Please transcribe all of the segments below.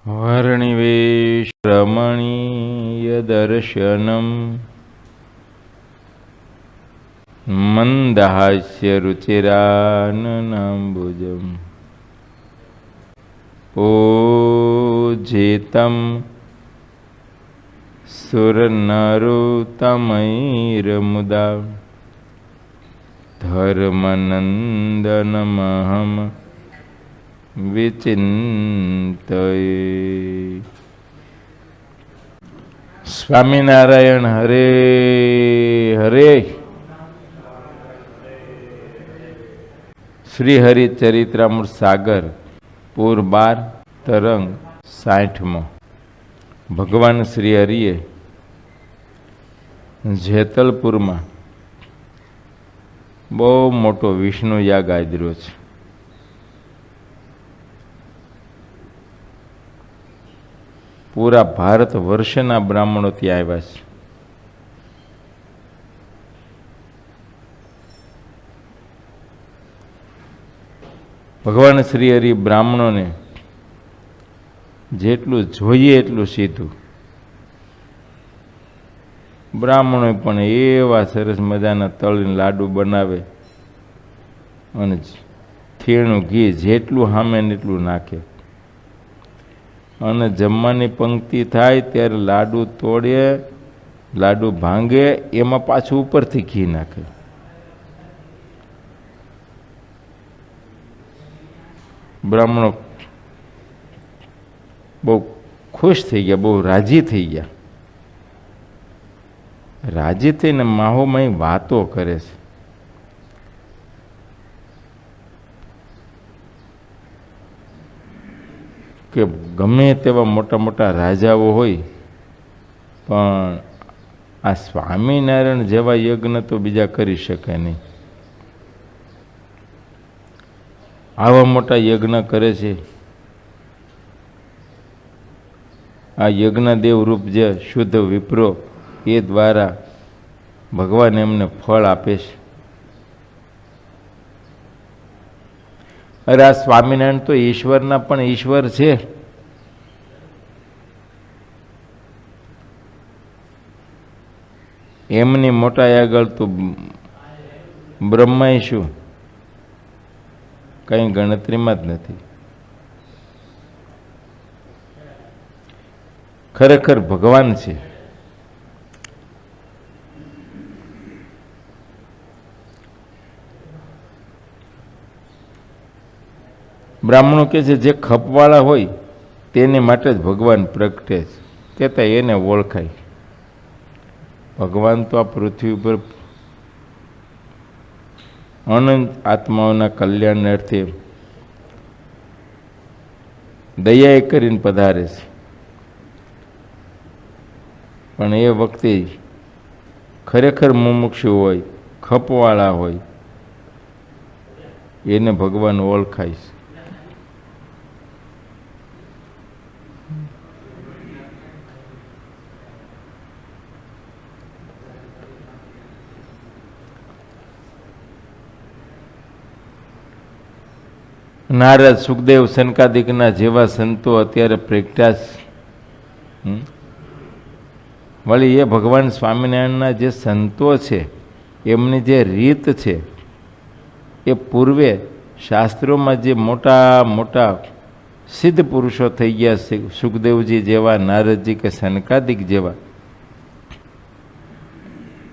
वर्णिवेशरमणीयदर्शनम् मन्दहास्यरुचिराननाम्बुजम् पूजितं सुरनरोत्तमैर्मुदा धर्मनन्दनमहं विचिन्तये। स्वामीनारायण हरे हरे। श्री हरि चरित्रामृत सागर पूर 12 तरंग 60। भगवान श्री हरिए જેતલપુર में बहु मोटो विष्णु याग आदर्यो छे। पूरा भारत वर्षना ब्राह्मणों त्यां आव्या छे। भगवान श्री हरि ब्राह्मणों ने जेटलू जोईए एटलू सीधुं। ब्राह्मणों पण एवा सरस मजाना तळीने लाडू बनावे अने थेणुं घी जेटलू हामे नेटलू नाखे अने जमवानी पंक्ति थाय त्यारे लाडू तोड़े, लाडू भांगे, एमां पाछुं उपरथी घी नाखे। ब्राह्मणों बहु खुश थई गया, बहु राजी थई गया। राजी थईने माहोमाई वातो करे छे। के गमे तेवा मोटा मोटा राजाओ होय पण आ स्वामीनारायण जेवा यज्ञ तो बीजा करी शके नहीं। आवा मोटा यज्ञ करे छे। आ यज्ञदेव रूप जे शुद्ध विप्रो ए द्वारा भगवान एमने फल आपे छे। अरे आ स्वामीनारायण तो ईश्वरना पण ईश्वर छे। एमनी मोटाई आगळ तो ब्रह्माय शुं कई गणतरी में ज नथी। खरेखर भगवान छे। ब्राह्मणों कहे छे जे खपवाळा होय तेने माटे ज भगवान प्रगटे छे, केता एने ओळखाय। भगवान तो आ पृथ्वी पर अनंत आत्माओना कल्याणार्थे दयाए करीने पधारे छे। पण ए वखते खरेखर मुमुक्षु होय, खपवाळा होय एने भगवान ओळखाय छे। नारद सुखदेव सनकादिकना जेवा संतो अत्यारे प्रगट्या छे। वળી એ ભગવાન સ્વામિનારાયણના જે સંતો છે એમની જે રીત છે એ પૂર્વે શાસ્ત્રોમાં જે મોટા મોટા સિદ્ધ પુરુષો થઈ ગયા છે, સુખદેવજી જેવા, નારદજી કે સનકાદિક જેવા,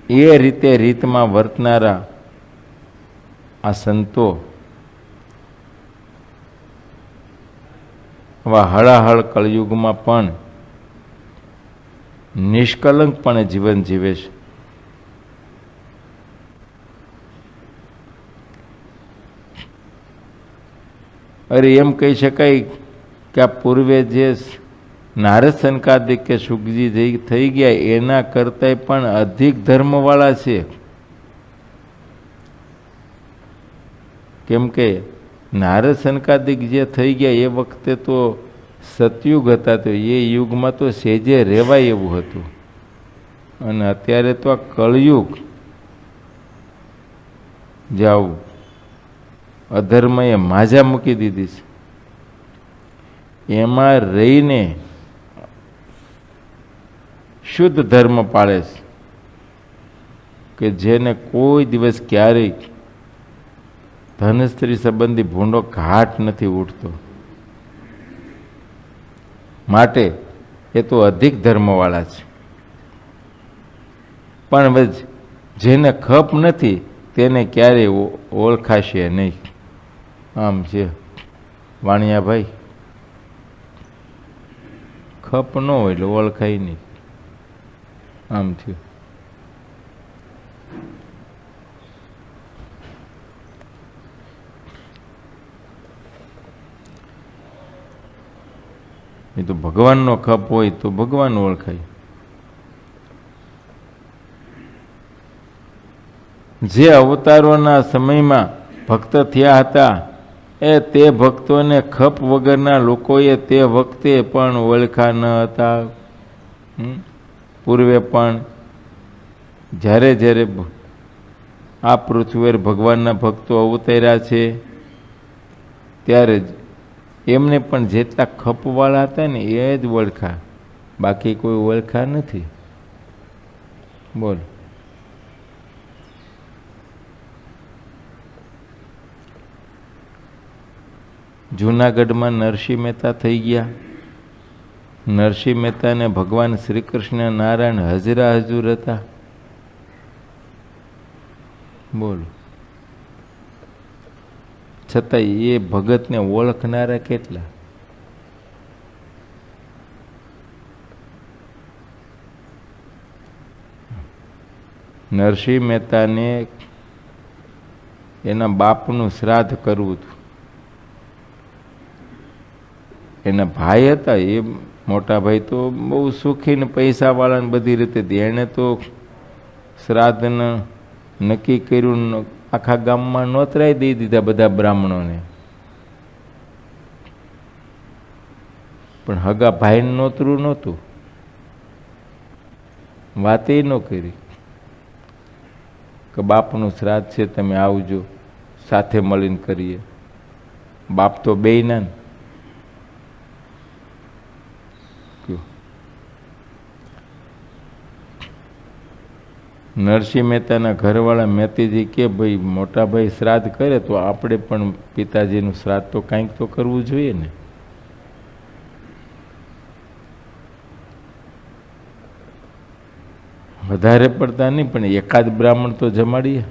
એ રીતે રીતમાં વર્તનારા આ સંતો આવા હળાહળ કળયુગમાં પણ નિષ્કલંકપણે જીવન જીવે છે। અરે એમ કહી શકાય કે આ પૂર્વે જે નારદ સનકાદિક કે સુખજી થઈ ગયા એના કરતાંય પણ અધિક ધર્મવાળા છે। કેમ કે નારદ સનકાદિક જે થઈ ગયા એ વખતે તો સતયુગ હતા, તો એ યુગમાં તો સેજે રહેવાય એવું હતું અને અત્યારે તો આ કળયુગ જાવ અધર્મએ માજા મૂકી દીધી છે। એમાં રહીને શુદ્ધ ધર્મ પાળે છે, કે જેને કોઈ દિવસ ક્યારેય ધન સ્ત્રી સંબંધી ભૂંડો ઘાટ નથી ઉઠતો. માટે એ તો અધિક ધર્મવાળા છે. પણ જેને ખપ નથી તેને ક્યારેય ઓળખાશે નહીં. આમ છે વાણિયાભાઈ, ખપ ન હોય એટલે ઓળખાય નહીં. આમ થયું. એ તો ભગવાનનો ખપ હોય તો ભગવાન ઓળખાય. જે અવતારોના સમયમાં ભક્ત થયા હતા તે ભક્તોને ખપ વગરના લોકોએ તે વખતે પણ ઓળખા ન હતા. પૂર્વે પણ જ્યારે જ્યારે આ પૃથ્વી પર ભગવાનના ભક્તો અવતર્યા છે ત્યારે જ એમને પણ જેટલા ખપવાળા હતા ને એ જ ઓળખા, બાકી કોઈ ઓળખા નથી. બોલ. જૂનાગઢમાં નરસિંહ મહેતા થઈ ગયા. નરસિંહ મહેતાને ભગવાન શ્રી કૃષ્ણ નારાયણ હજરા હજુર હતા. બોલો. છતાં એ ભગતને ઓળખનારા કેટલા? નરસિંહ મહેતાને એના બાપનું શ્રાદ્ધ કરવું હતું. એના ભાઈ હતા, એ મોટા ભાઈ તો બહુ સુખી ને પૈસાવાળા ને બધી રીતે. એણે તો શ્રાદ્ધને નક્કી કર્યું, આખા ગામમાં નોતરાઈ દઈ દીધા બધા બ્રાહ્મણોને. પણ હગા ભાઈને નોતરું નહોતું, વાતે ન કરી કે બાપનું શ્રાદ્ધ છે, તમે આવજો, સાથે મળીને કરીએ. બાપ તો બેયના ને. નરસિંહ મહેતાના ઘરવાળા મહેતીજી કે ભાઈ મોટા ભાઈ શ્રાદ્ધ કરે તો આપણે પણ પિતાજીનું શ્રાદ્ધ તો કાંઈક તો કરવું જોઈએ ને. વધારે પડતા નહીં પણ એકાદ બ્રાહ્મણ તો જમાડીએ.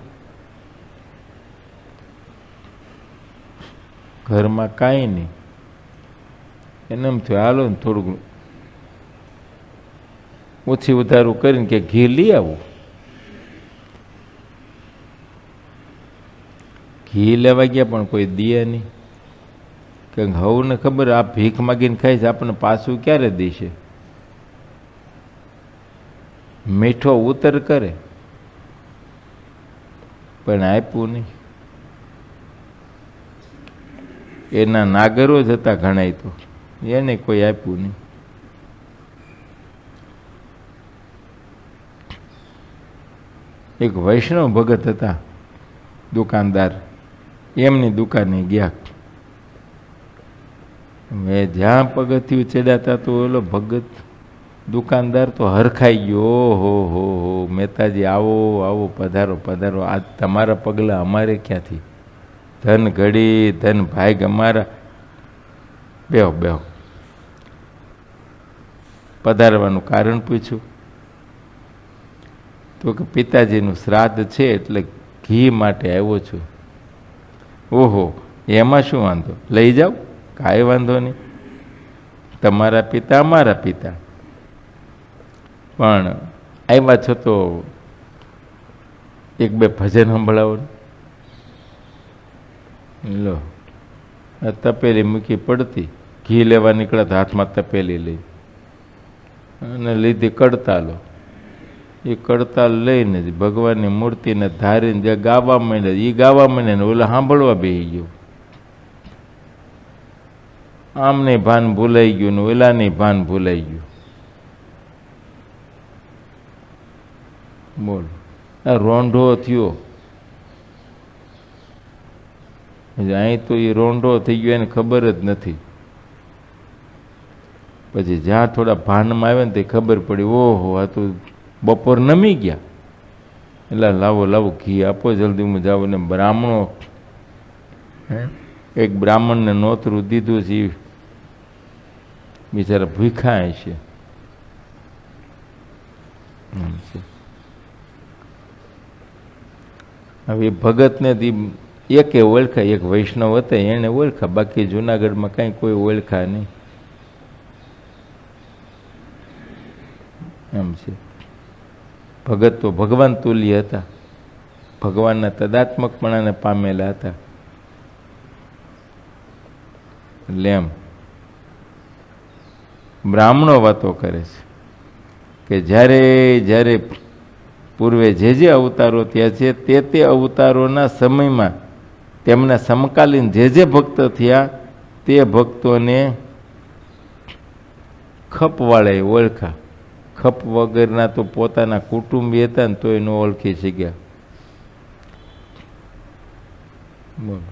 ઘરમાં કાંઈ નહીં, એને એમ થયું હાલો ને થોડુંક ઓછી વધારું કરીને કે ઘી લઈ આવું. ઘી લેવા ગયા પણ કોઈ દે નહીં, કે હવને ખબર આ ભીખ માગીને ખાઈ છે, આપણને પાછું ક્યારે દેશે. મીઠો ઉતર કરે પણ આપ્યું નહીં. એના નાગરો જ હતા ઘણાય, તો એને કોઈ આપ્યું નહીં. એક વૈષ્ણવ ભગત હતા દુકાનદાર, એમની દુકાને ગયા. મેં જ્યાં પગથિયું ચડાતા તો ઓલો ભગત દુકાનદાર તો હરખાઈ ગયો. હો મહેતાજી આવો આવો, પધારો પધારો, આજ તમારા પગલાં અમારે ક્યાંથી? ધન ઘડી ધન ભાગ અમારા. બેહો બેહો. પધારવાનું કારણ પૂછ્યું તો કે પિતાજીનું શ્રાદ્ધ છે એટલે ઘી માટે આવ્યો છું. ઓહો, એમાં શું વાંધો, લઈ જાઓ, કાંઈ વાંધો નહીં, તમારા પિતા અમારા પિતા. પણ આવ્યા છો તો એક બે ભજન સંભળાવો. લો, તપેલી મૂકી પડતી, ઘી લેવા નીકળ્યા તો હાથમાં તપેલી લઈ અને લીધી કડતાલો. એ કડતાલ લઈને જ ભગવાનની મૂર્તિને ધારીને જે ગાવા માંડ્યા, એ ગાવા માંડ્યા ને ઓલા સાંભળવા બેસી ગયો. આમને ભાન ભૂલાઈ ગયું ને ઓલાની ભાન ભૂલાઈ ગયું. બોલ, આ રોંઢો થયો. અહીં તો એ રોંઢો થઈ ગયો એને ખબર જ નથી. પછી જ્યાં થોડા ભાનમાં આવે ને તે ખબર પડી, ઓહો આ તો બપોર નમી ગયા. એટલે લાવો લાવો ઘી આપો જલ્દી, હું જાઉં. ને બ્રાહ્મણો, એક બ્રાહ્મણને નોતરું દીધું છે, બિચારા ભૂખ્યા છે. હવે ભગતને એકે ઓળખા, એક વૈષ્ણવ હતા એને ઓળખા, બાકી જુનાગઢમાં કાંઈ કોઈ ઓળખા નહીં. એમ છે. ભગત તો ભગવાન તુલ્ય હતા, ભગવાનના તદાત્મકપણાને પામેલા હતા. એટલે એમ બ્રાહ્મણો વાતો કરે છે કે જ્યારે જ્યારે પૂર્વે જે અવતારો થયા છે તે અવતારોના સમયમાં તેમના સમકાલીન જે ભક્ત થયા તે ભક્તોને ખપવાળાએ ઓળખા. ખપ વગરના તો પોતાના કુટુંબી હતા ને તોય ન ઓળખી શક્યા. બોલો,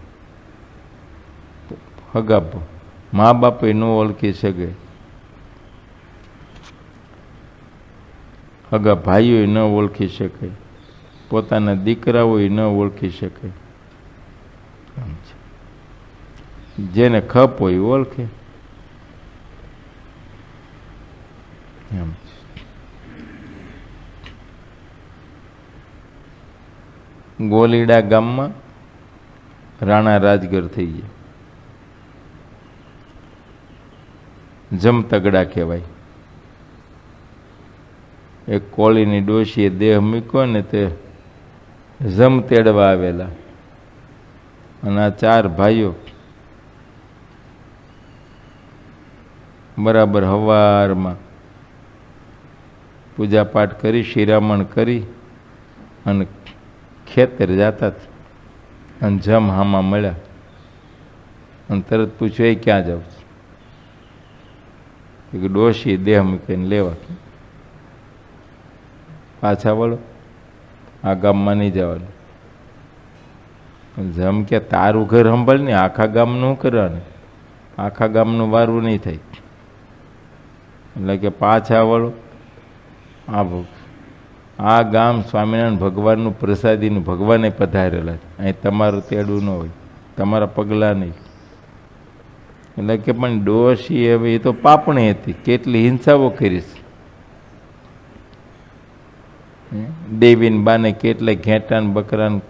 હગા મા બાપે ન ઓળખી શકે, હગા ભાઈઓ ન ઓળખી શકે, પોતાના દીકરાઓ ન ઓળખી શકે. જેને ખપ હોય ઓળખે. એમ ગોલીડા ગામમાં રાણા રાજગર થઈ ગયા. જમતગડા કહેવાય. એક કોળીની ડોશીએ દેહ મૂક્યો ને તે જમ તેડવા આવેલા. અને આ ચાર ભાઈઓ બરાબર હવારમાં પૂજાપાઠ કરી, શિરામણ કરી અને ખેતર જતા અને જમ હામાં મળ્યા અને તરત પૂછ્યું, એ ક્યાં જાવ છો? કે ડોશી દેહ મૂકીને લેવા. પાછા વળો, આ ગામમાં નહીં જવાનું. જમ કે તારું ઘર સંભાળ ને, આખા ગામનું કરવાનું, આખા ગામનું વારું નહીં થાય. એટલે કે પાછા વળો. આ ગામ સ્વામિનારાયણ ભગવાનનું પ્રસાદીનું, ભગવાને પધારેલા છે, અહીં તમારું તેડું ન હોય, તમારા પગલાં નહીં. એટલે કે પણ ડોશી હવે એ તો પાપણી હતી, કેટલી હિંસાઓ કરીશ. દેવીને બાને કેટલાય ઘેટાને, બકરાને,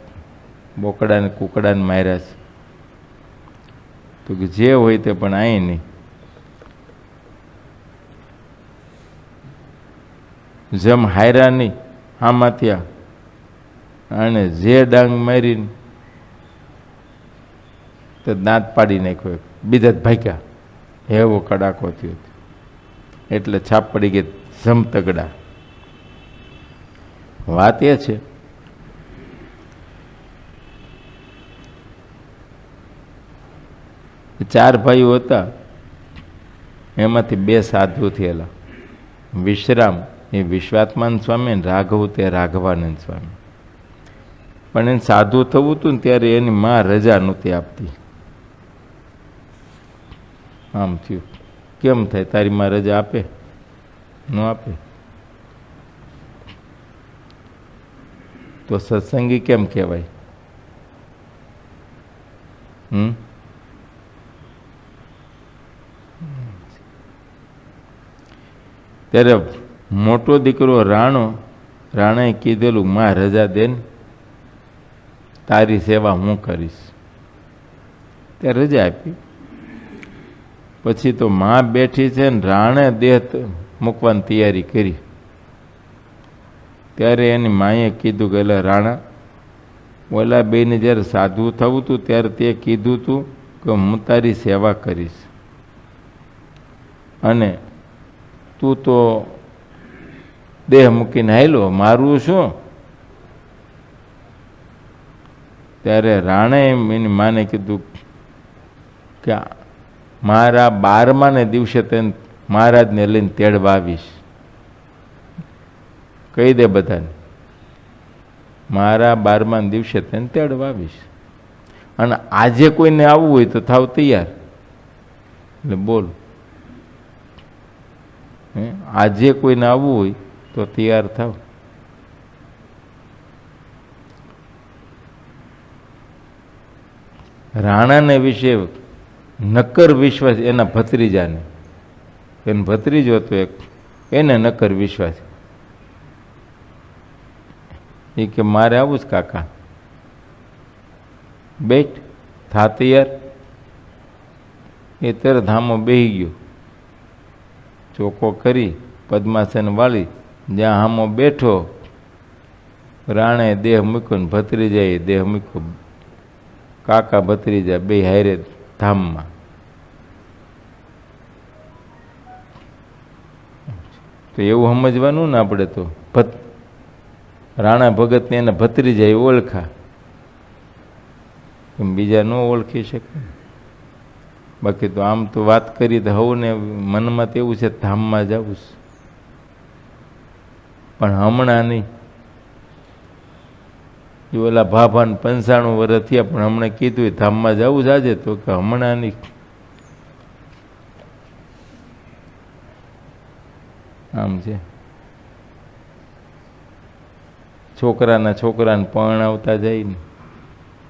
બોકડાને, કુકડાને માર્યા છે. તો કે જે હોય તે પણ અહીં નહીં. જમ હાયરા નહીં, આમાં ત્યાં અને જે ડાંગ મારીને તો દાંત પાડી નાખ્યો, બીજા જ ભાગ્યા. એવો કડાકો થયો. એટલે છાપ પડી ગઈ જમતગડા. વાત એ છે ચાર ભાઈઓ હતા, એમાંથી બે સાધુ થયેલા. વિશ્રામ એ વિશ્વાત્માન સ્વામી, ને રાઘવ તે રાઘવાનંદ સ્વામી. પણ એને સાધુ થવું હતું ને ત્યારે એની માં રજા નહોતી આપતી. આમ થયું, કેમ થાય તારી માં રજા આપે? ન આપે તો સત્સંગી કેમ કહેવાય? ત્યારે મોટો દીકરો રાણાએ કીધેલું, માં રજા દે ને, તારી સેવા હું કરીશ. ત્યારે રજા આપી. પછી તો માં બેઠી છે ને રાણે દેહ મૂકવાની તૈયારી કરી. ત્યારે એની માએ કીધું કે એટલે રાણા, ઓલા બેને જ્યારે સાધુ થવું હતું ત્યારે તે કીધું હતું કે હું તારી સેવા કરીશ, અને તું તો દેહ મૂકીને હાયલો, મારું શું? ત્યારે રાણાએ એની માને કીધું કે મારા 12માને દિવસે તેને મહારાજને લઈને તેડવા આવીશ. કહી દે બધાને, મારા 12મા દિવસે તેને તેડવા આવીશ. અને આજે કોઈને આવવું હોય તો થાવ તૈયાર. એટલે બોલ, આજે કોઈને આવવું હોય તો તૈયાર થાવ. રાણાને વિશે નક્કર વિશ્વાસ એના ભત્રીજાને, એને ભત્રીજો હતો એક, એને નક્કર વિશ્વાસ. એ કે મારે આવું જ કાકા, બેઠ થા તૈયાર. એ તરત હામો બેહી ગયો, ચોખ્ખો કરી પદ્માસન વાળી જ્યાં હામો બેઠો, રાણે દેહ મૂક્યો ને ભત્રીજાએ દેહ મૂક્યો. કાકા ભત્રીજા બે હારે ધામમાં. તો એવું સમજવાનું ને આપણે તો રાણા ભગતને એના ભત્રીજાએ ઓળખા, બીજા ન ઓળખી શકે. બાકી તો આમ તો વાત કરી તો હવને મનમાં તો એવું છે ધામમાં જવું છે, પણ હમણાં નહીં. એ ઓલા ભાભાને 95 વર્ષ થયા પણ હમણાં કીધું ધામમાં જવું જ આજે, તો કે હમણાં નહીં. આમ છે. છોકરાને પરણાવતા જાય ને,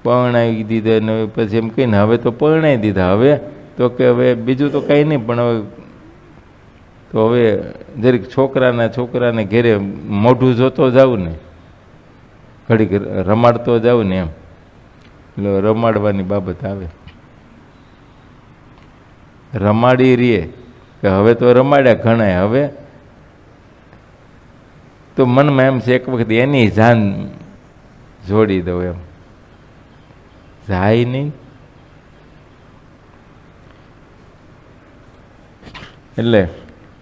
પરણાવી દીધા ને પછી એમ કહીને હવે તો પરણાવી દીધા. હવે તો કે હવે બીજું તો કાંઈ નહીં, પણ હવે તો હવે જરીક છોકરાને ઘેરે મોઢું જોતો જાવું ને, ઘડીક રમાડતો જાઉં ને, એમ એટલે રમાડવાની બાબત આવે. રમાડી રીએ કે હવે તો રમાડ્યા ઘણાય, હવે તો મનમાં એમ છે એક વખત એની જાન જોડી દઉં, એમ જાય નહીં. એટલે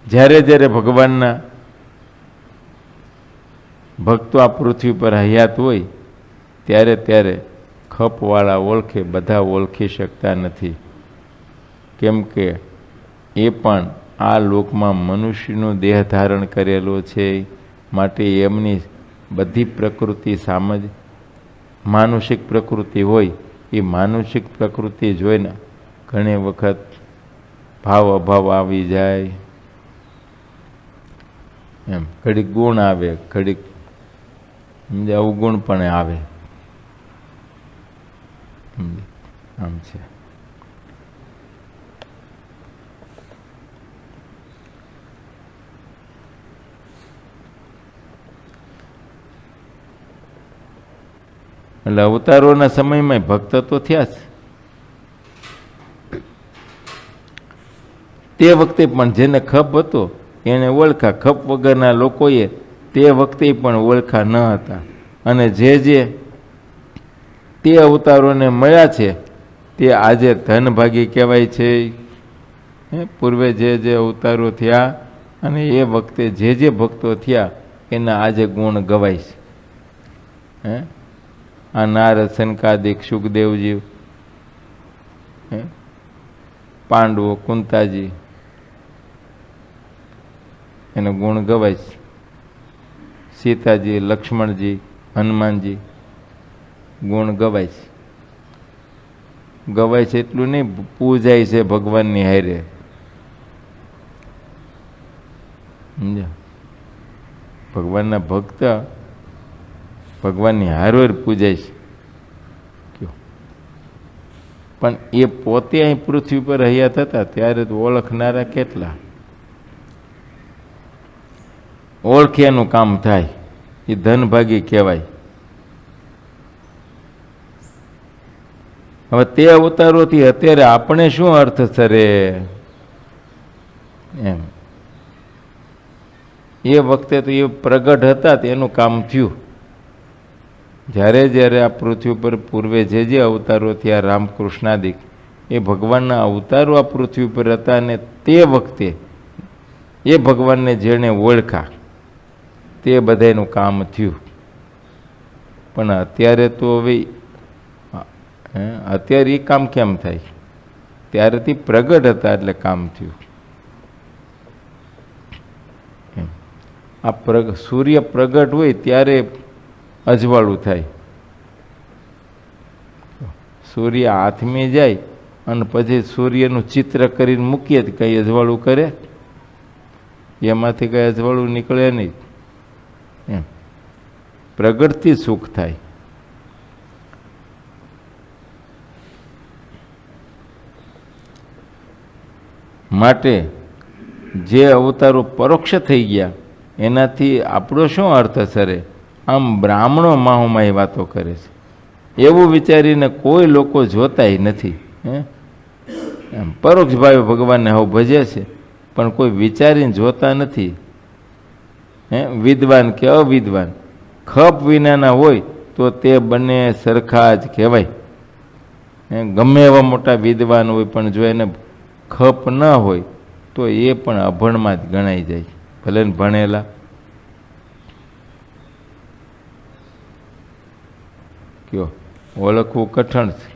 જ્યારે ભગવાનના ભક્તો આ પૃથ્વી પર હયાત હોય ત્યારે ખપવાળા ઓળખે, બધા ઓળખી શકતા નથી. કેમ કે એ પણ આ લોકમાં મનુષ્યનો દેહ ધારણ કરેલો છે, માટે એમની બધી પ્રકૃતિ સામજ માનુષિક પ્રકૃતિ હોય. એ માનુષિક પ્રકૃતિ જોઈને ઘણી વખત ભાવ અભાવ આવી જાય, એમ ઘડીક ગુણ આવે, ઘડીક અવગુણ પણ આવે. આમ છે. એટલે અવતારોના સમયમાં ભક્ત તો થયા જ. તે વખતે પણ જેને ખપ હતો એને ઓળખા, ખપ વગરના લોકોએ તે વખતે પણ ઓળખા ન હતા. અને જે તે અવતારોને મળ્યા છે તે આજે ધનભાગી કહેવાય છે. પૂર્વે જે અવતારો થયા અને એ વખતે જે ભક્તો થયા એના આજે ગુણ ગવાય છે. આ નારદ, સનકાદિક, સુખદેવજી, પાંડવો, કુંતાજી, એનો ગુણ ગવાય છે. સીતાજી, લક્ષ્મણજી, હનુમાનજી, ગુણ ગવાય છે. ગવાય છે એટલું નહીં, પૂજાય છે ભગવાનની હારે. સમજ્યા? ભગવાનના ભક્ત ભગવાનની હારોર પૂજાય છે. પણ એ પોતે અહીં પૃથ્વી પર હયાત હતા ત્યારે તો ઓળખનારા કેટલા? ઓળખ્યાનું કામ થાય એ ધનભાગી કહેવાય. હવે તે અવતારોથી અત્યારે આપણે શું અર્થ સરે? એમ એ વખતે તો એ પ્રગટ હતા તેનું કામ થયું. જ્યારે આ પૃથ્વી પર પૂર્વે જે અવતારો થયા, રામકૃષ્ણાદિક, એ ભગવાનના અવતારો આ પૃથ્વી પર હતા. અને તે વખતે એ ભગવાનને જેણે ઓળખા તે બધાનું કામ થયું. પણ અત્યારે તો હવે અત્યારે એ કામ કેમ થાય? ત્યારેથી પ્રગટ હતા એટલે કામ થયું. આ સૂર્ય પ્રગટ હોય ત્યારે અજવાળું થાય. સૂર્ય હાથમી જાય અને પછી સૂર્યનું ચિત્ર કરીને મૂકીએ તો કંઈ અજવાળું કરે? એમાંથી કંઈ અજવાળું નીકળે નહીં. એમ પ્રગટથી સુખ થાય. માટે જે અવતારો પરોક્ષ થઈ ગયા એનાથી આપણો શું અર્થ સરે? આમ બ્રાહ્મણો માહોમાઈ વાતો કરે છે એવું વિચારીને કોઈ લોકો જોતાય નથી. એમ પરોક્ષ ભાવે ભગવાનને હવે ભજે છે પણ કોઈ વિચારીને જોતા નથી. વિદ્વાન કે અવિદ્વાન ખપ વિનાના હોય તો તે બંને સરખા જ કહેવાય. ગમે એવા મોટા વિદ્વાન હોય પણ જો એને ખપ ન હોય તો એ પણ અભણમાં જ ગણાઈ જાય, ભલે ને ભણેલા. કયો ઓળખવું કઠણ છે.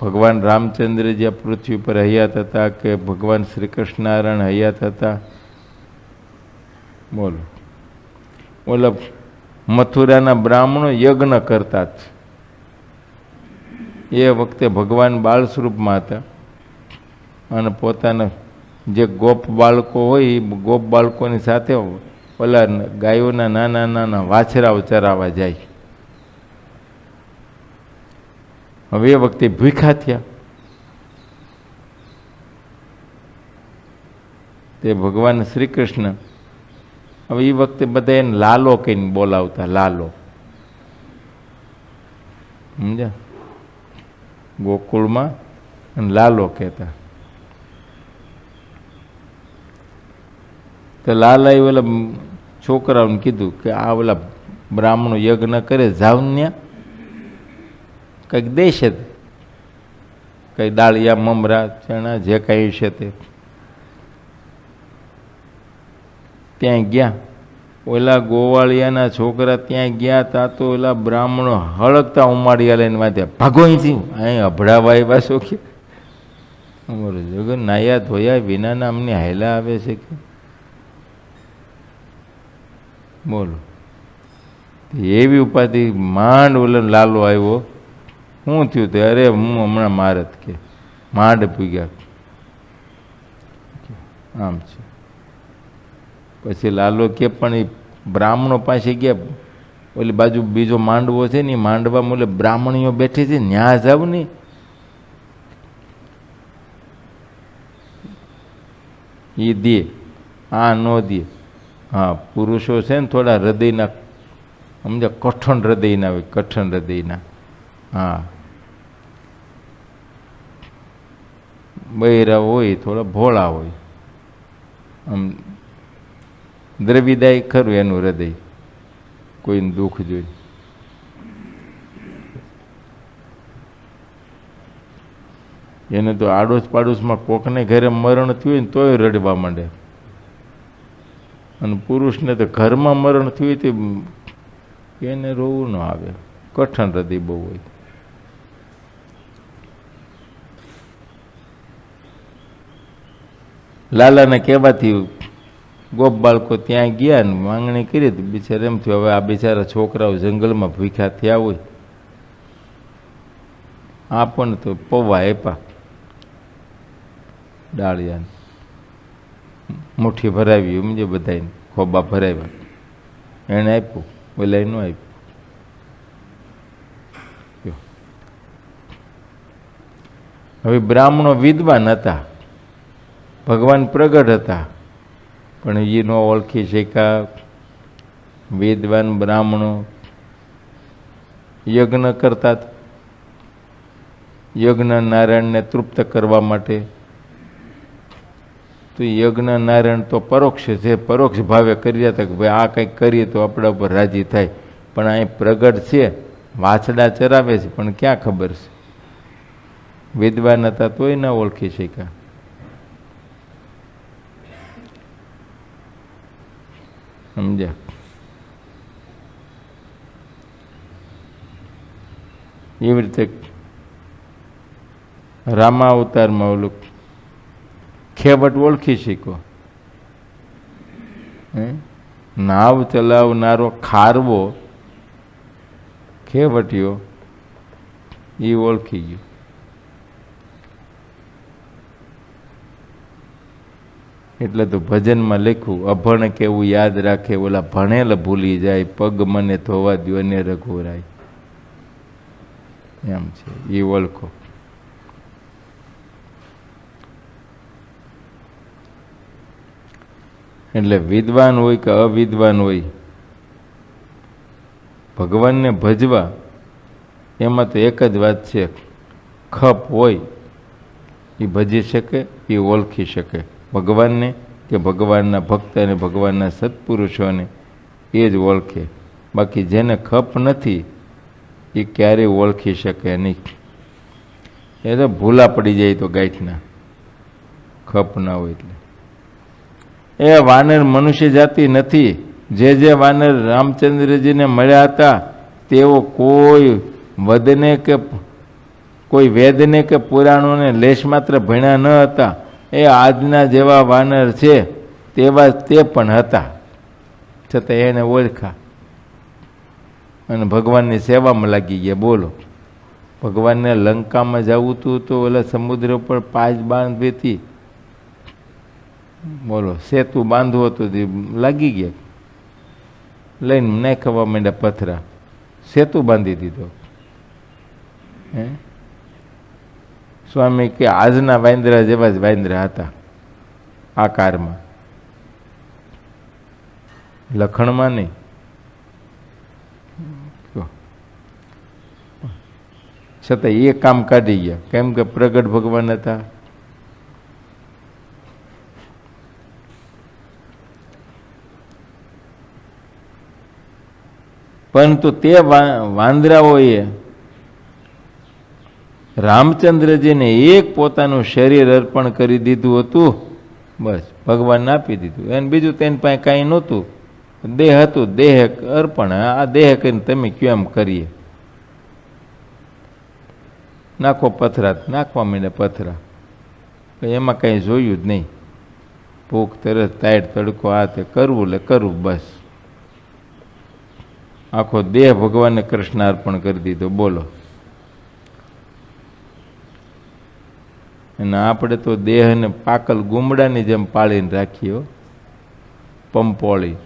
ભગવાન રામચંદ્ર જ્યાં પૃથ્વી પર હયાત હતા કે ભગવાન શ્રી કૃષ્ણનારાયણ હયાત હતા? બોલો. ઓલા મથુરાના બ્રાહ્મણો યજ્ઞ કરતા જ. એ વખતે ભગવાન બાળ સ્વરૂપમાં હતા અને પોતાના જે ગોપ બાળકો હોય એ ગોપ બાળકોની સાથે ઓલા ગાયોના નાના નાના વાછરાઓ ચરાવવા જાય. હવે એ વખતે ભૂખ્યા થયા. તે ભગવાન શ્રી કૃષ્ણ હવે એ વખતે બધા એને લાલો કહીને બોલાવતા, લાલો. સમજ્યા? ગોકુળમાં લાલો કહેતા. તો લાલાએ ઓલા છોકરાઓને કીધું કે આ ઓલા બ્રાહ્મણો યજ્ઞ કરે, જાવ ને કંઈક દેશે, કંઈ દાળિયા મમરા ચણા જે કાંઈ છે તે. ત્યાં ગયા. ઓલા ગોવાળિયાના છોકરા ત્યાં ગયા તા તો ઓલા બ્રાહ્મણો હળગતા ઉમાડિયા લઈને વાંચ્યા, ભાગો અહીંથી, અહીં અભડાવા આવ્યા છો કે? અમારું જગન નાયા ધોયા વિનાના અમને હાયલા આવે છે કે? બોલો. એવી ઉપાધિ માંડ ઓલો લાલો આવ્યો. શું થયું તે? અરે હું હમણાં મારત કે માંડ પૂગ્યા. આમ છે. પછી લાલો કે પણ એ બ્રાહ્મણો પાસે ગયા. ઓલી બાજુ બીજો માંડવો છે ને, માંડવામાં ઓલે બ્રાહ્મણીઓ બેઠી છે, ન્યા જાવ ને. એ દે, આ ન દે. હા, પુરુષો છે ને થોડા હૃદયના, સમજા, કઠણ હૃદયના હોય, કઠણ હૃદયના. હા, બૈરા હોય, થોડા ભોળા હોય. આમ દ્રવિદાય ખરું એનું હૃદય, કોઈનું દુઃખ જોઈ. એને તો આડોશ પાડોશમાં કોકને ઘરે મરણ થયું હોય ને તોય રડવા માંડે. અને પુરુષને તો ઘરમાં મરણ થયું હોય તો એને રોવું ન આવે, કઠણ હૃદય બહુ હોય. લાલાને કહેવાથી ગોપ બાળકો ત્યાં ગયા ને માંગણી કરી તો બિચારા એમ થયું, હવે આ બિચારા છોકરાઓ જંગલમાં ભૂખ્યા થયા હોય, આપણને તો પૌવા આપ્યા ડાળિયાને, મુઠ્ઠી ભરાવી, સમજે, બધાને ખોબા ભરાવ્યા. એણે આપ્યું, બોલાય ન આપ્યું. હવે બ્રાહ્મણો વિદ્વાન હતા, ભગવાન પ્રગટ હતા, પણ એ ન ઓળખી શક્યા. વિદ્વાન બ્રાહ્મણો યજ્ઞ કરતા, યજ્ઞ નારાયણને તૃપ્ત કરવા માટે. તો યજ્ઞ નારાયણ તો પરોક્ષ છે, પરોક્ષ ભાવે કર્યા હતા કે ભાઈ આ કંઈક કરીએ તો આપણા ઉપર રાજી થાય. પણ અહીં પ્રગટ છે, વાછડા ચરાવે છે, પણ ક્યાં ખબર છે? વિદ્વાન હતા તોય ન ઓળખી શક્યા. સમજ્યા? એવી રીતે રામા અવતારમાં ઓલું ખેવટ ઓળખી શીખો. નાવ ચલાવનારો ખારવો ખેવટીયો એ ઓળખી ગયો. એટલે તો ભજનમાં લખ્યું, અભણ કેવું યાદ રાખે, ઓલા ભણેલ ભૂલી જાય, પગ મને ધોવા દ્યો અને રઘુરાય. એમ છે, એ ઓળખો. એટલે વિદ્વાન હોય કે અવિદ્વાન હોય, ભગવાનને ભજવા એમાં તો એક જ વાત છે, ખપ હોય એ ભજી શકે, એ ઓળખી શકે ભગવાનને, કે ભગવાનના ભક્ત અને ભગવાનના સત્પુરુષોને એ જ ઓળખે. બાકી જેને ખપ નથી એ ક્યારેય ઓળખી શકે નહીં. એ તો ભૂલા પડી જાય તો ગાંઠના, ખપ ના હોય એટલે. એ વાનર મનુષ્ય જાતિ નથી. જે વાનર રામચંદ્રજીને મળ્યા હતા તેઓ કોઈ વદને કે કોઈ વેદને કે પુરાણોને લેશ માત્ર ભણ્યા ન હતા. એ આજના જેવા વાનર છે તેવા તે પણ હતા, છતાં એને ઓળખા અને ભગવાનની સેવામાં લાગી ગયા. બોલો, ભગવાનને લંકામાં જવું હતું તો ઓલા સમુદ્ર પર પાજ બાંધવી હતી, બોલો સેતુ બાંધવો હતો, લાગી ગયા, લઈને નાખવા માંડ્યા પથરા, સેતુ બાંધી દીધો. હે સ્વામી કે આજના વાંદરા જેવા જ વાંદરા હતા આકારમાં, લખણમાં નહીં. છતાં એ કામ કાઢી ગયા, કેમ કે પ્રગટ ભગવાન હતા. પરંતુ તે વાંદરાઓએ રામચંદ્રજીને એક પોતાનું શરીર અર્પણ કરી દીધું હતું, બસ ભગવાનને આપી દીધું. એને બીજું તેની પાસે કાંઈ નહોતું, દેહ હતું, દેહ અર્પણ. આ દેહ કરીને તમે કેમ કરીએ, નાખો પથરા, નાખવા માંડ્યા પથરા. એમાં કાંઈ જોયું જ નહીં, ભૂખ તરસ તાઈટ તડકો આ તે કરવું લે કરવું, બસ આખો દેહ ભગવાનને કૃષ્ણ અર્પણ કરી દીધો. બોલો, અને આપણે તો દેહને પાકલ ગુમડાની જેમ પાળીને રાખીએ, પંપોળી.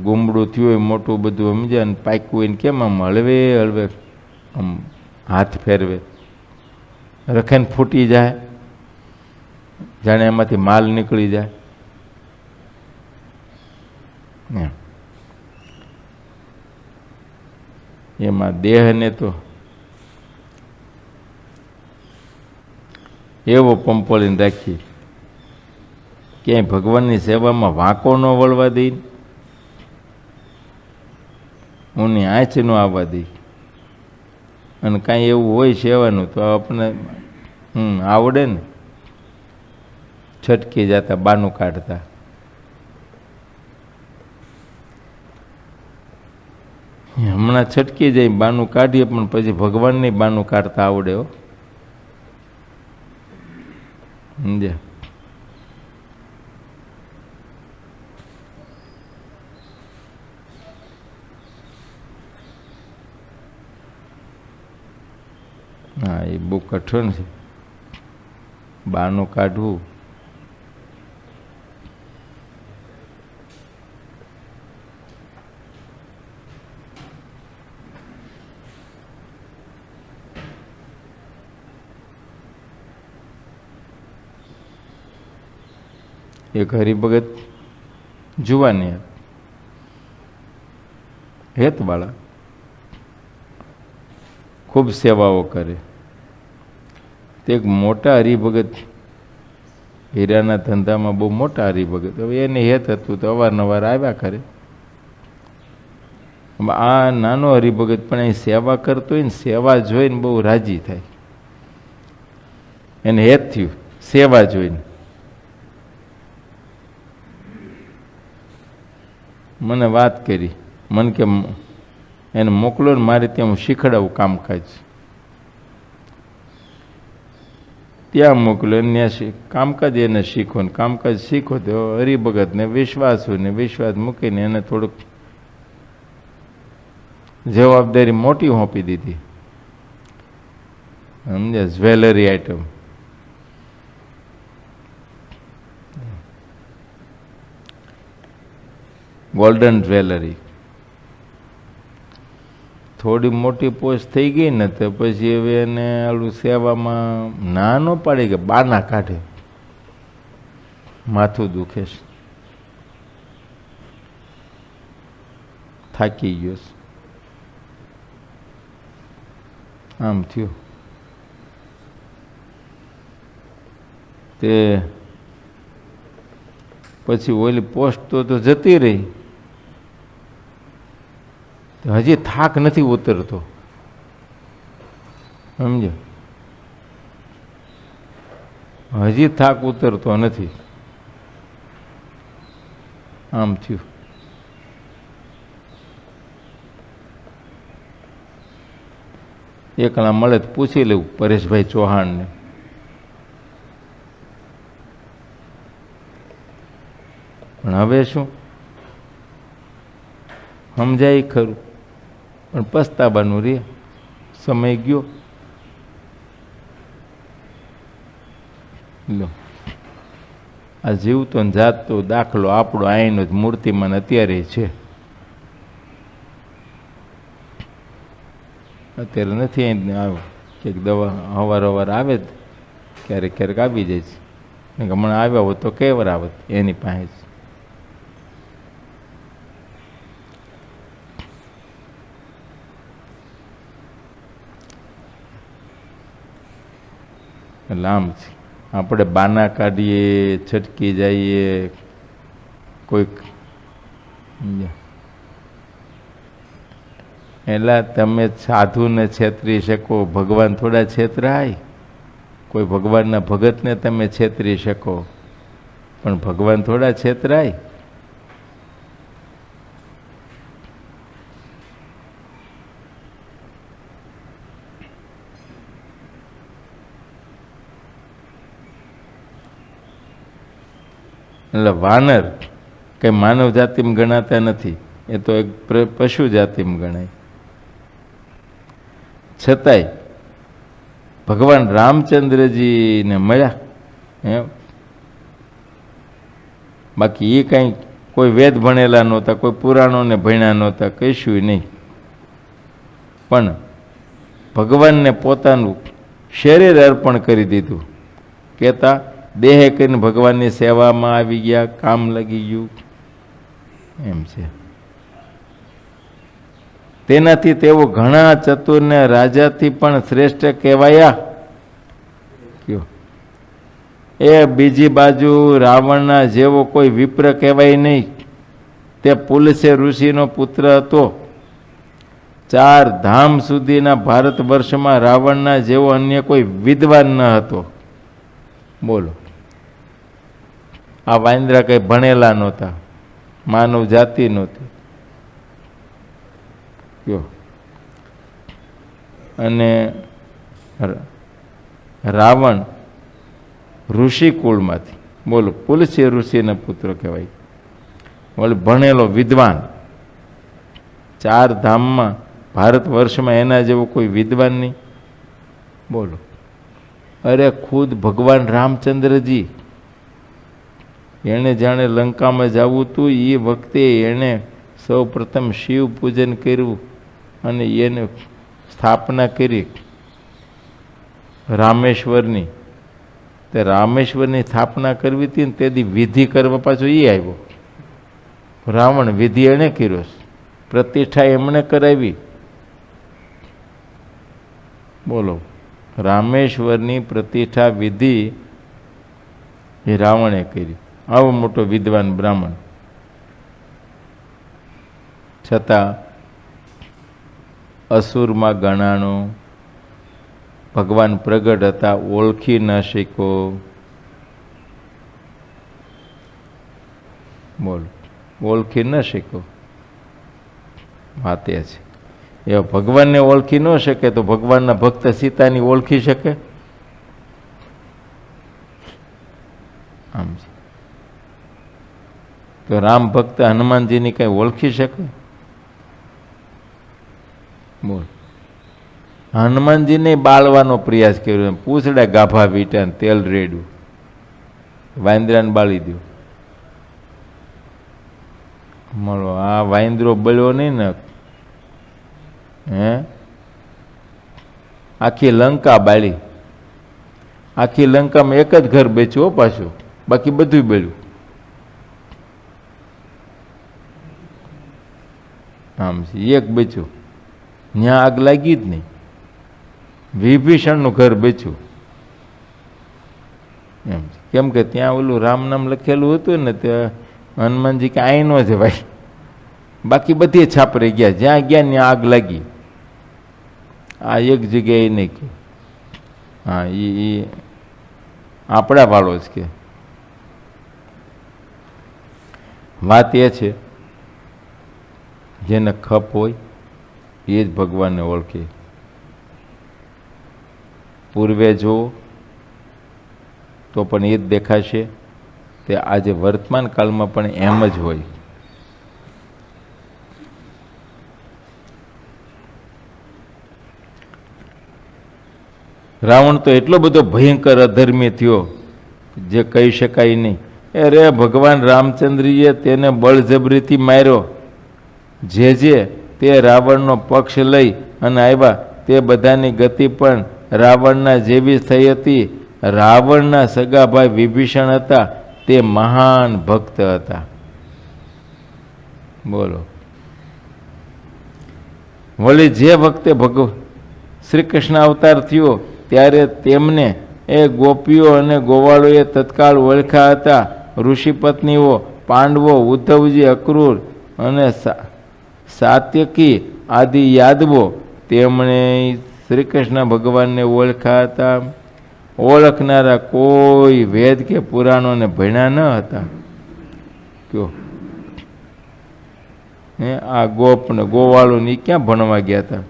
ગુમડું થયું હોય મોટું બધું સમજ્યા, ને પાક્યું હોય ને કેમ આમ હળવે હળવે આમ હાથ ફેરવે, રખે ને ફૂટી જાય, જાણે એમાંથી માલ નીકળી જાય. એમાં દેહને તો એવો પંપોળીને રાખી, ક્યાંય ભગવાનની સેવામાં વાંકો ન વળવા દઈ, ઊની આંચ ન આવવા દઈ. અને કાંઈ એવું હોય સેવાનું તો આપણે આવડે ને, છટકી જતા, બાનું કાઢતા. હમણાં છટકી જાય, બાનું કાઢીએ, પણ પછી ભગવાનની બાનું કાઢતા આવડે હો, સમજ્યા? હા, એ બહુ કઠણ છે બાનું કાઢવું. એક હરિભગત જુવાની હેતવાળા, ખૂબ સેવાઓ કરે. તે એક મોટા હરિભગત, હીરાના ધંધામાં બહુ મોટા હરિભગત. હવે એને હેત હતું તો અવારનવાર આવ્યા કરે. આ નાનો હરિભગત પણ અહીં સેવા કરતો હોય ને, સેવા જોઈને બહુ રાજી થાય. એને હેત થયું સેવા જોઈને. મને વાત કરી, મને કે એને મોકલો ને, મારે ત્યાં હું શીખડાવું કામકાજ. ત્યાં મોકલો, એને કામકાજ એને શીખો ને, કામકાજ શીખો તો હરિભગતને વિશ્વાસ હોય ને, વિશ્વાસ મૂકીને એને થોડુંક જવાબદારી મોટી સોંપી દીધી. સમજ્યા? Jewellery item golden jewellery. થોડી મોટી પોસ્ટ થઈ ગઈ ને તો પછી હવે એને આલું સેવામાં ના ન પાડી કે બાના કાઢે, માથું દુખે છે, થાકી ગયો છે, આમ થયું. તે પછી ઓલી પોસ્ટ તો જતી રહી, હજી થાક નથી ઉતરતો, સમજો, હજી થાક ઉતરતો નથી, આમ થયું. એકલા મળે તો પૂછી લેવું પરેશભાઈ ચૌહાણને. પણ હવે શું સમજાય ખરું, પણ પસ્તાવાનું રે, સમય ગયો. લો, આ જીવતો ને જાતતો દાખલો આપણો આઈનો જ મૂર્તિમાન અત્યારે છે. અત્યારે નથી આવ્યો, ક્યાંક દવા અવાર આવે જ, ક્યારેક ક્યારેક આવી જાય છે. હમણાં આવ્યા હોત તો કેવર આવત એની પાસે જ. એટલે આમ છે, આપણે બાના કાઢીએ, છટકી જઈએ, કોઈક એટલે તમે સાધુને છેતરી શકો, ભગવાન થોડા છેતરાય. કોઈ ભગવાનના ભગતને તમે છેતરી શકો, પણ ભગવાન થોડા છેતરાય. એટલે વાનર કંઈ માનવ જાતિમાં ગણાતા નથી, એ તો એક પશુ જાતિમાં ગણાય. છતાંય ભગવાન રામચંદ્રજીને મળ્યા એમ. બાકી એ કાંઈ કોઈ વેદ ભણેલા નહોતા, કોઈ પુરાણોને ભણ્યા નહોતા, કશું નહીં. પણ ભગવાનને પોતાનું શરીર અર્પણ કરી દીધું, કહેતા દેહે કરીને ભગવાનની સેવામાં આવી ગયા, કામ લાગી ગયું એમ છે. તેનાથી તેઓ ઘણા ચતુરને રાજાથી પણ શ્રેષ્ઠ કહેવાયા. કયો એ બીજી બાજુ રાવણના જેવો કોઈ વિપ્ર કહેવાય નહીં. તે પુલસે ઋષિનો પુત્ર હતો. 4 ધામ સુધીના ભારત વર્ષમાં રાવણના જેવો અન્ય કોઈ વિદ્વાન ન હતો. બોલો, આ વાંદરા કઈ ભણેલા નહોતા, માનવ જાતિ નહોતી. અને રાવણ ઋષિ કુળમાંથી, બોલો, પુલસ્ય ઋષિના પુત્ર કહેવાય, બોલો, ભણેલો વિદ્વાન. 4 ધામમાં ભારત વર્ષમાં એના જેવો કોઈ વિદ્વાન નહીં. બોલો, અરે ખુદ ભગવાન રામચંદ્રજી, એણે જાણે લંકામાં જવું હતું એ વખતે એણે સૌ પ્રથમ શિવ પૂજન કર્યું અને એને સ્થાપના કરી રામેશ્વરની. તે રામેશ્વરની સ્થાપના કરવી હતી ને તેથી વિધિ કરવા પાછો એ આવ્યો. રાવણ વિધિ એણે કર્યો, પ્રતિષ્ઠા એમણે કરાવી. બોલો, રામેશ્વરની પ્રતિષ્ઠા વિધિ એ રાવણે કરી. આવો મોટો વિદ્વાન બ્રાહ્મણ, છતાં અસુરમાં ગણાણો. ભગવાન પ્રગટ હતા, ઓળખી ન શક્યો. બોલો, ઓળખી ન શક્યો. વાત એ છે. એ ભગવાનને ઓળખી ન શકે તો ભગવાનના ભક્ત સીતાની ઓળખી શકે? આમ છે. તો રામ ભક્ત હનુમાનજીની કઈ ઓળખી શકે? બોલ, હનુમાનજીને બાળવાનો પ્રયાસ કર્યો, પૂછડા ગાભા વીટા તેલ રેડ્યું, વાંદરાને બાળી દો. મળો આ વાંદરો બળ્યો નહીં ને, હે આખી લંકા બાળી. આખી લંકામાં એક જ ઘર બેચ્યું હો પાછું, બાકી બધું બળ્યું. આમ છે એક બેચ્યું, ત્યાં આગ લાગી જ નહીં. વિભીષણનું ઘર બેચ્યું એમ, કેમ કે ત્યાં ઓલું રામ નામ લખેલું હતું ને, તે હનુમાનજી કે આઈ નો જવાય, બાકી બધી છાપરી ગયા, જ્યાં ગયા ત્યાં આગ લાગી. આ એક જગ્યાએ નહીં કે હા એ આપણા વાળો જ કે. વાત એ છે જેને ખપ હોય એ જ ભગવાનને ઓળખે. પૂર્વે જુઓ તો પણ એ જ દેખાશે, તે આજે વર્તમાન કાળમાં પણ એમ જ હોય. રાવણ તો એટલો બધો ભયંકર અધર્મી થયો જે કહી શકાય નહીં. અરે ભગવાન રામચંદ્રીએ તેને બળજબરીથી માર્યો. જે તે રાવણનો પક્ષ લઈ અને આવ્યા તે બધાની ગતિ પણ રાવણના જેવી થઈ હતી. રાવણના સગાભાઈ વિભીષણ હતા, તે મહાન ભક્ત હતા. બોલો, વળી જે વખતે શ્રી કૃષ્ણ અવતાર થયો ત્યારે તેમને એ ગોપીઓ અને ગોવાળોએ તત્કાળ ઓળખ્યા હતા. ઋષિ પત્નીઓ, પાંડવો, ઉદ્ધવજી, અક્રૂર અને સાત્યકી આદિ યાદવો, તેમણે શ્રી કૃષ્ણ ભગવાનને ઓળખ્યા હતા. ઓળખનારા કોઈ વેદ કે પુરાણોને ભણ્યા ન હતા. કયો આ ગોપ ને ગોવાળો ની ક્યાં ભણવા ગયા હતા?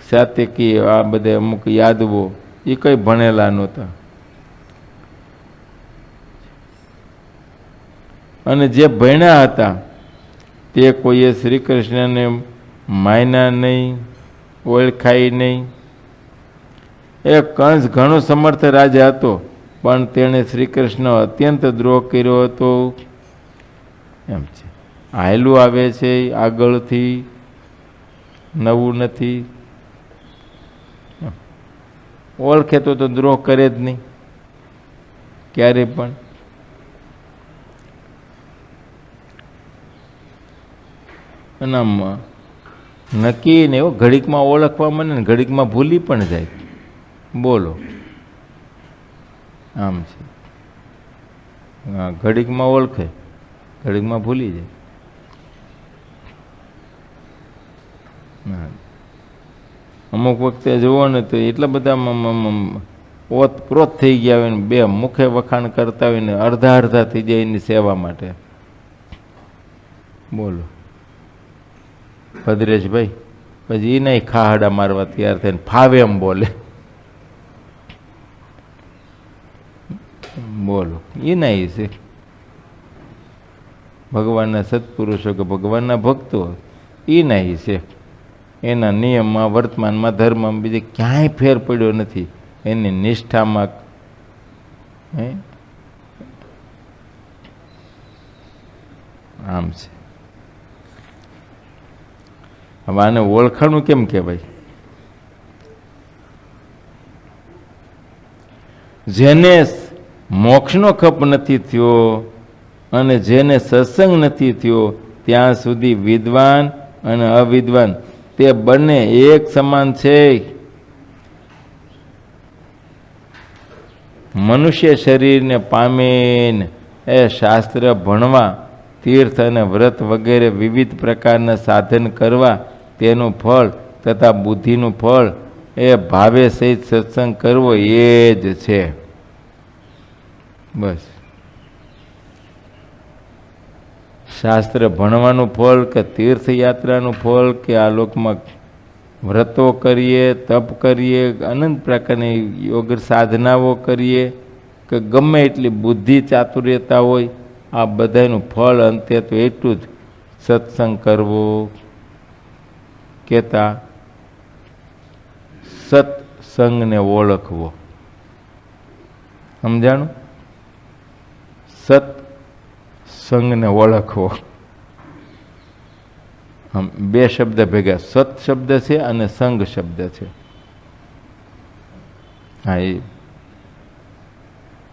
સાત્યકી આ બધા અમુક યાદવો એ કઈ ભણેલા નહોતા. અને જે ભણ્યા હતા તે કોઈએ શ્રી કૃષ્ણને માયના નહીં, ઓળખાય નહીં. એ કંસ ઘણો સમર્થ રાજા હતો, પણ તેણે શ્રી કૃષ્ણ અત્યંત દ્રોહ કર્યો હતો. એમ છે, હાયલું આવે છે આગળથી, નવું નથી. ઓળખે તો દ્રોહ કરે જ નહીં ક્યારે પણ. અને નક્કી ને એવો ઘડીકમાં ઓળખવા મને ને ઘડીકમાં ભૂલી પણ જાય. બોલો, આમ છે. હા, ઘડીકમાં ઓળખે, ઘડીકમાં ભૂલી જાય. અમુક વખતે જુઓ ને તો એટલા બધા ઓતપ્રોત થઈ ગયા હોય ને, બે મુખે વખાણ કરતા હોય ને, અડધા અડધા થઈ જાય એની સેવા માટે. બોલો ભદ્રેશભાઈ, પછી એ નહીં ખાહડા મારવા તૈયાર થઈને ફાવે એમ બોલે. બોલો, એ નહીં છે ભગવાનના સત્પુરુષો કે ભગવાનના ભક્તો, એ નહીં છે. એના નિયમમાં, વર્તમાનમાં, ધર્મમાં બીજે ક્યાંય ફેર પડ્યો નથી. એની નિષ્ઠામાં આમ છે. હવે આને ઓળખાણું કેમ કહેવાય? જેને મોક્ષનો ખપ નથી થયો અને જેને સત્સંગ નથી થયો, ત્યાં સુધી વિદ્વાન અને અવિદ્વાન તે બંને એક સમાન છે. મનુષ્ય શરીરને પામીને એ શાસ્ત્ર ભણવા, તીર્થ અને વ્રત વગેરે વિવિધ પ્રકારના સાધન કરવા, તેનું ફળ તથા બુદ્ધિનું ફળ એ ભાવે સહિત સત્સંગ કરવો એ જ છે. બસ, શાસ્ત્ર ભણવાનું ફળ કે તીર્થયાત્રાનું ફળ કે આ લોકમાં વ્રતો કરીએ, તપ કરીએ, અનંત પ્રકારની યોગ સાધનાઓ કરીએ, કે ગમે એટલી બુદ્ધિ ચાતુર્યતા હોય, આ બધાનું ફળ અંતે તો એટલું જ, સત્સંગ કરવો. કહેતા સત્સંગને ઓળખવો. સમજાણું? સત સંગને ઓળખવો. આમ બે શબ્દ ભેગા, સત શબ્દ છે અને સંગ શબ્દ છે. હા, એ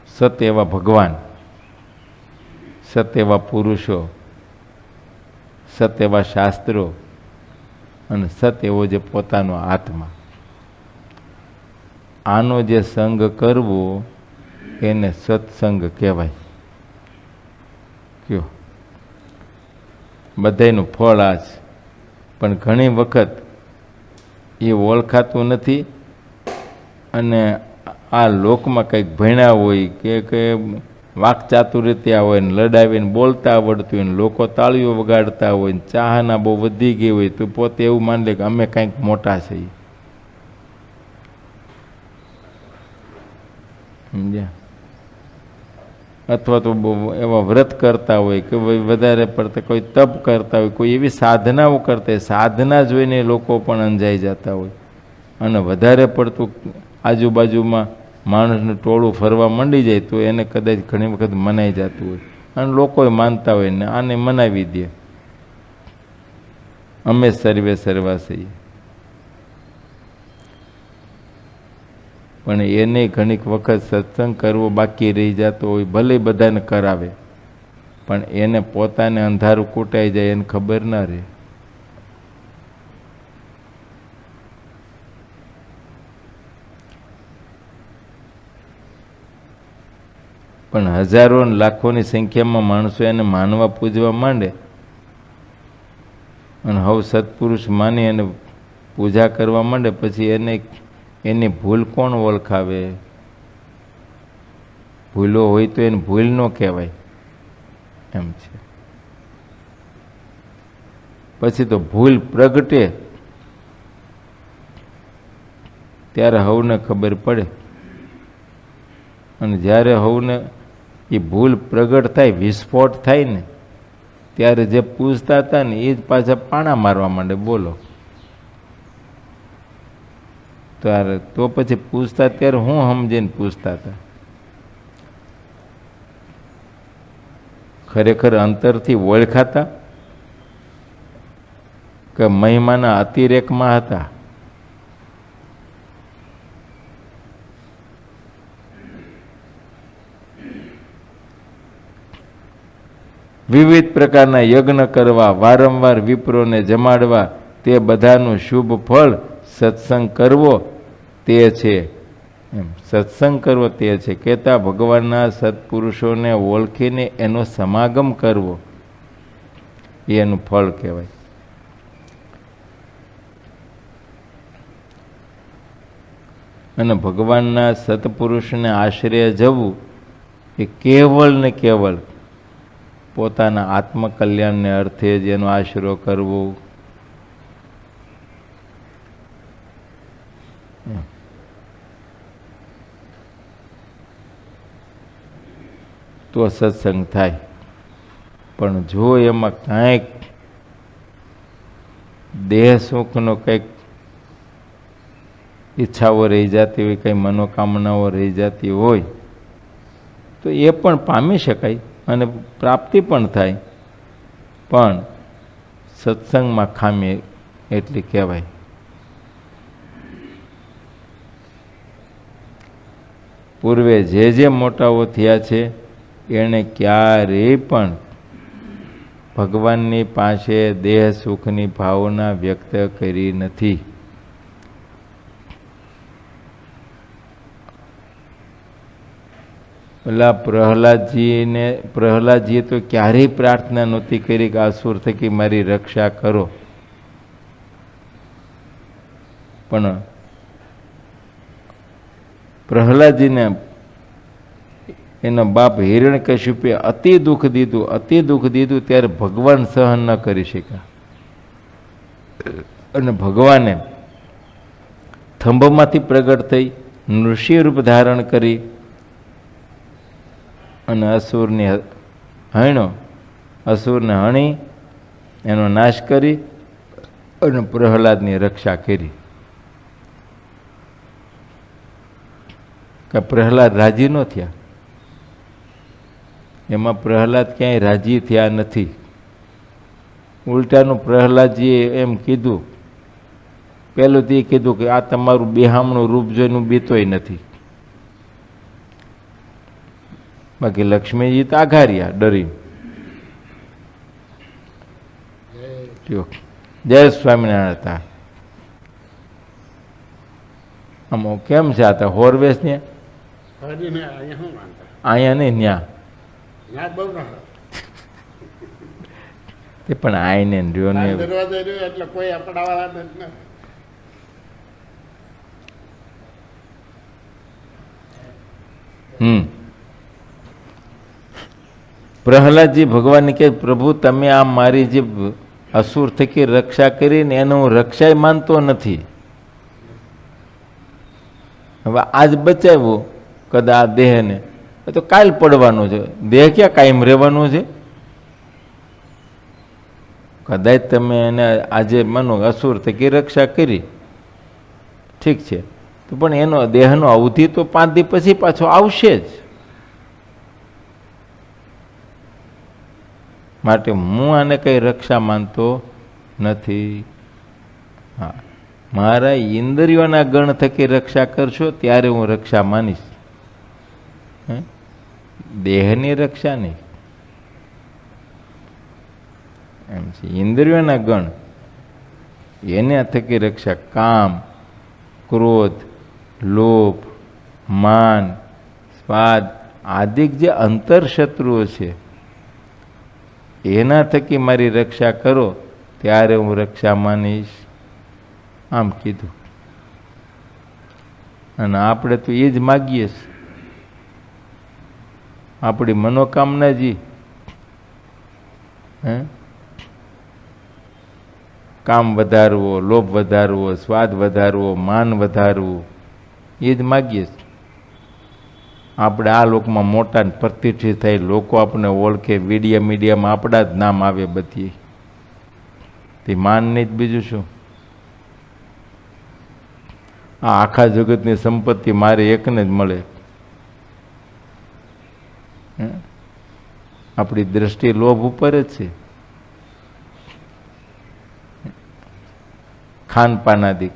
સત એવા ભગવાન, સત એવા પુરુષો, સત એવા શાસ્ત્રો અને સત એવો જે પોતાનો આત્મા, આનો જે સંગ કરવો એને સત્સંગ કહેવાય. કયો બધાયનું ફળ આ છે, પણ ઘણી વખત એ ઓળખાતું નથી. અને આ લોકમાં કંઈક ભણ્યા હોય કે વાકચાતુર્ય હોય ને લડાવીને બોલતા આવડતું હોય ને લોકો તાળીઓ વગાડતા હોય ને ચાહના બહુ વધી ગઈ હોય તો પોતે એવું માની લે કે અમે કંઈક મોટા છીએ. સમજ્યા? અથવા તો એવા વ્રત કરતા હોય કે ભાઈ વધારે પડતા કોઈ તપ કરતા હોય, કોઈ એવી સાધનાઓ કરતા હોય, સાધના જોઈને લોકો પણ અંજાઈ જતા હોય અને વધારે પડતું આજુબાજુમાં માણસનું ટોળું ફરવા માંડી જાય તો એને કદાચ ઘણી વખત મનાઈ જતું હોય અને લોકો માનતા હોય ને આને મનાવી દે, અમે સર્વે સર્વા છીએ. પણ એને ઘણીક વખત સત્સંગ કરવો બાકી રહી જતો હોય, ભલે બધાને કરાવે પણ એને પોતાને અંધારું કૂટાઈ જાય એને ખબર ના રહે. પણ હજારો લાખોની સંખ્યામાં માણસો એને માનવા પૂજવા માંડે અને હવે સત્પુરુષ માની એને પૂજા કરવા માંડે, પછી એની ભૂલ કોણ ઓળખાવે? ભૂલો હોય તો એને ભૂલ ન કહેવાય એમ છે. પછી તો ભૂલ પ્રગટે ત્યારે હવને ખબર પડે અને જ્યારે હવને એ ભૂલ પ્રગટ થાય, વિસ્ફોટ થાય ને ત્યારે જે પૂછતા હતા ને એ જ પાછા પાણા મારવા માંડે. બોલો તો પછી પૂછતા ત્યારે હું સમજીને પૂછતા હતા? ખરેખર અંતરથી ઓળખાતા કે મહિમાના અતિરેકમાં હતા? વિવિધ પ્રકારના યજ્ઞ કરવા, વારંવાર વિપ્રોને જમાડવા, તે બધાનું શુભ ફળ સત્સંગ કરવો તે છે. એમ સત્સંગ કરવો તે છે. કહેતા ભગવાનના સત્પુરુષોને ઓળખીને એનો સમાગમ કરવો એનું ફળ કહેવાય. અને ભગવાનના સત્પુરુષને આશ્રય જવું એ કેવળ ને કેવળ પોતાના આત્મકલ્યાણને અર્થે જ એનો આશરો કરવો. તો સત્સંગ થાય. પણ જો એમાં કાંઈક દેહ સુખનો કંઈક ઈચ્છાઓ રહી જતી હોય, કંઈ મનોકામનાઓ રહી જતી હોય તો એ પણ પામી શકાય અને પ્રાપ્તિ પણ થાય, પણ સત્સંગમાં ખામી એટલી કહેવાય. પૂર્વે જે મોટાઓ થયા છે એણે ક્યારેય પણ ભગવાનની પાસે દેહ સુખની ભાવના વ્યક્ત કરી નથી. પેલા પ્રહલાદજીએ તો ક્યારેય પ્રાર્થના નહોતી કરી કે અસુર થકી મારી રક્ષા કરો, પણ પ્રહલાદજીને એના બાપ હિરણ્યકશિપે અતિ દુઃખ દીધું ત્યારે ભગવાન સહન ન કરી શક્યા અને ભગવાને થંભમાંથી પ્રગટ થઈ નૃષિ રૂપ ધારણ કરી અને અસુરને હણી એનો નાશ કરી અને પ્રહલાદની રક્ષા કરી. કે પ્રહલાદ રાજી ન થયા. એમાં પ્રહલાદ ક્યાંય રાજી થયા નથી. ઉલટાનું પ્રહલાદજીએ એમ કીધું, પહેલું તે કીધું કે આ તમારું બેહામણું રૂપ જોઈને બીતોય નથી. બાકી લક્ષ્મીજી તો આઘાર્યા ડરી. જય સ્વામિનારાયણ હતા. આમ કેમ છે આ હોરવેસ ને અહીંયા નહીં ન્યા તે પણ આઈને રહ્યો ને એટલે કોઈ આપણાવાળા નથી. પ્રહલાદજી ભગવાનને કહે પ્રભુ તમે આ મારી જે અસુર થકી રક્ષા કરીને એનો હું રક્ષાય માનતો નથી. હવે આજ બચાવ્યું કદા આ દેહને તો કાલ પડવાનું છે. દેહ ક્યાં કાયમ રહેવાનું છે? કદાચ તમે એને આજે માનો અસુર થકી રક્ષા કરી, ઠીક છે, તો પણ એનો દેહનો અવધિ તો 5 દી પછી પાછો આવશે જ. માટે હું આને કંઈ રક્ષા માનતો નથી. હા, મારા ઇન્દ્રિયોના ગણ થકી રક્ષા કરશો ત્યારે હું રક્ષા માનીશ, દેહની રક્ષા નહીં. એમ છે ઇન્દ્રિયોના ગણ એના થકી રક્ષા. કામ, ક્રોધ, લોભ, માન, સ્વાદ આદિક જે અંતરશત્રુઓ છે એના થકી મારી રક્ષા કરો ત્યારે હું રક્ષા માનીશ, આમ કીધું. અને આપણે તો એ જ માગીએ છીએ. આપણી મનોકામના જી કામ વધારવો, લોભ વધારવો, સ્વાદ વધારવો, માન વધારવું, એ જ માગીએ છીએ. આપણે આ લોકમાં મોટા પ્રતિષ્ઠિત થાય, લોકો આપણને ઓળખે, મીડિયામાં આપણા જ નામ આવે બધી, તે માન નહીં જ બીજું શું? આ આખા જગતની સંપત્તિ મારે એકને જ મળે. આપણી દ્રષ્ટિ લોભ ઉપર જ છે. ખાનપાનાદિક,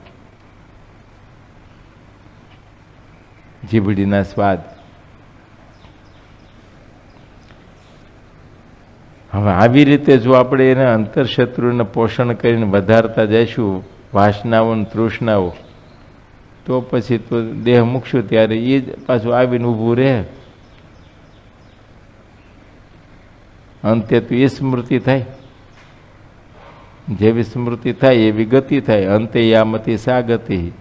જીભડીના સ્વાદ. હવે આવી રીતે જો આપણે એને અંતરશત્રુને પોષણ કરીને વધારતા જઈશું, વાસનાઓ ને તૃષ્ણાઓ, તો પછી તો દેહ મૂકશું ત્યારે એ જ પાછું આવીને ઊભું રહે. અંતે તો એ સ્મૃતિ થાય. જેવી સ્મૃતિ થાય એવી ગતિ થાય. અંતે યામતી સા ગતિ.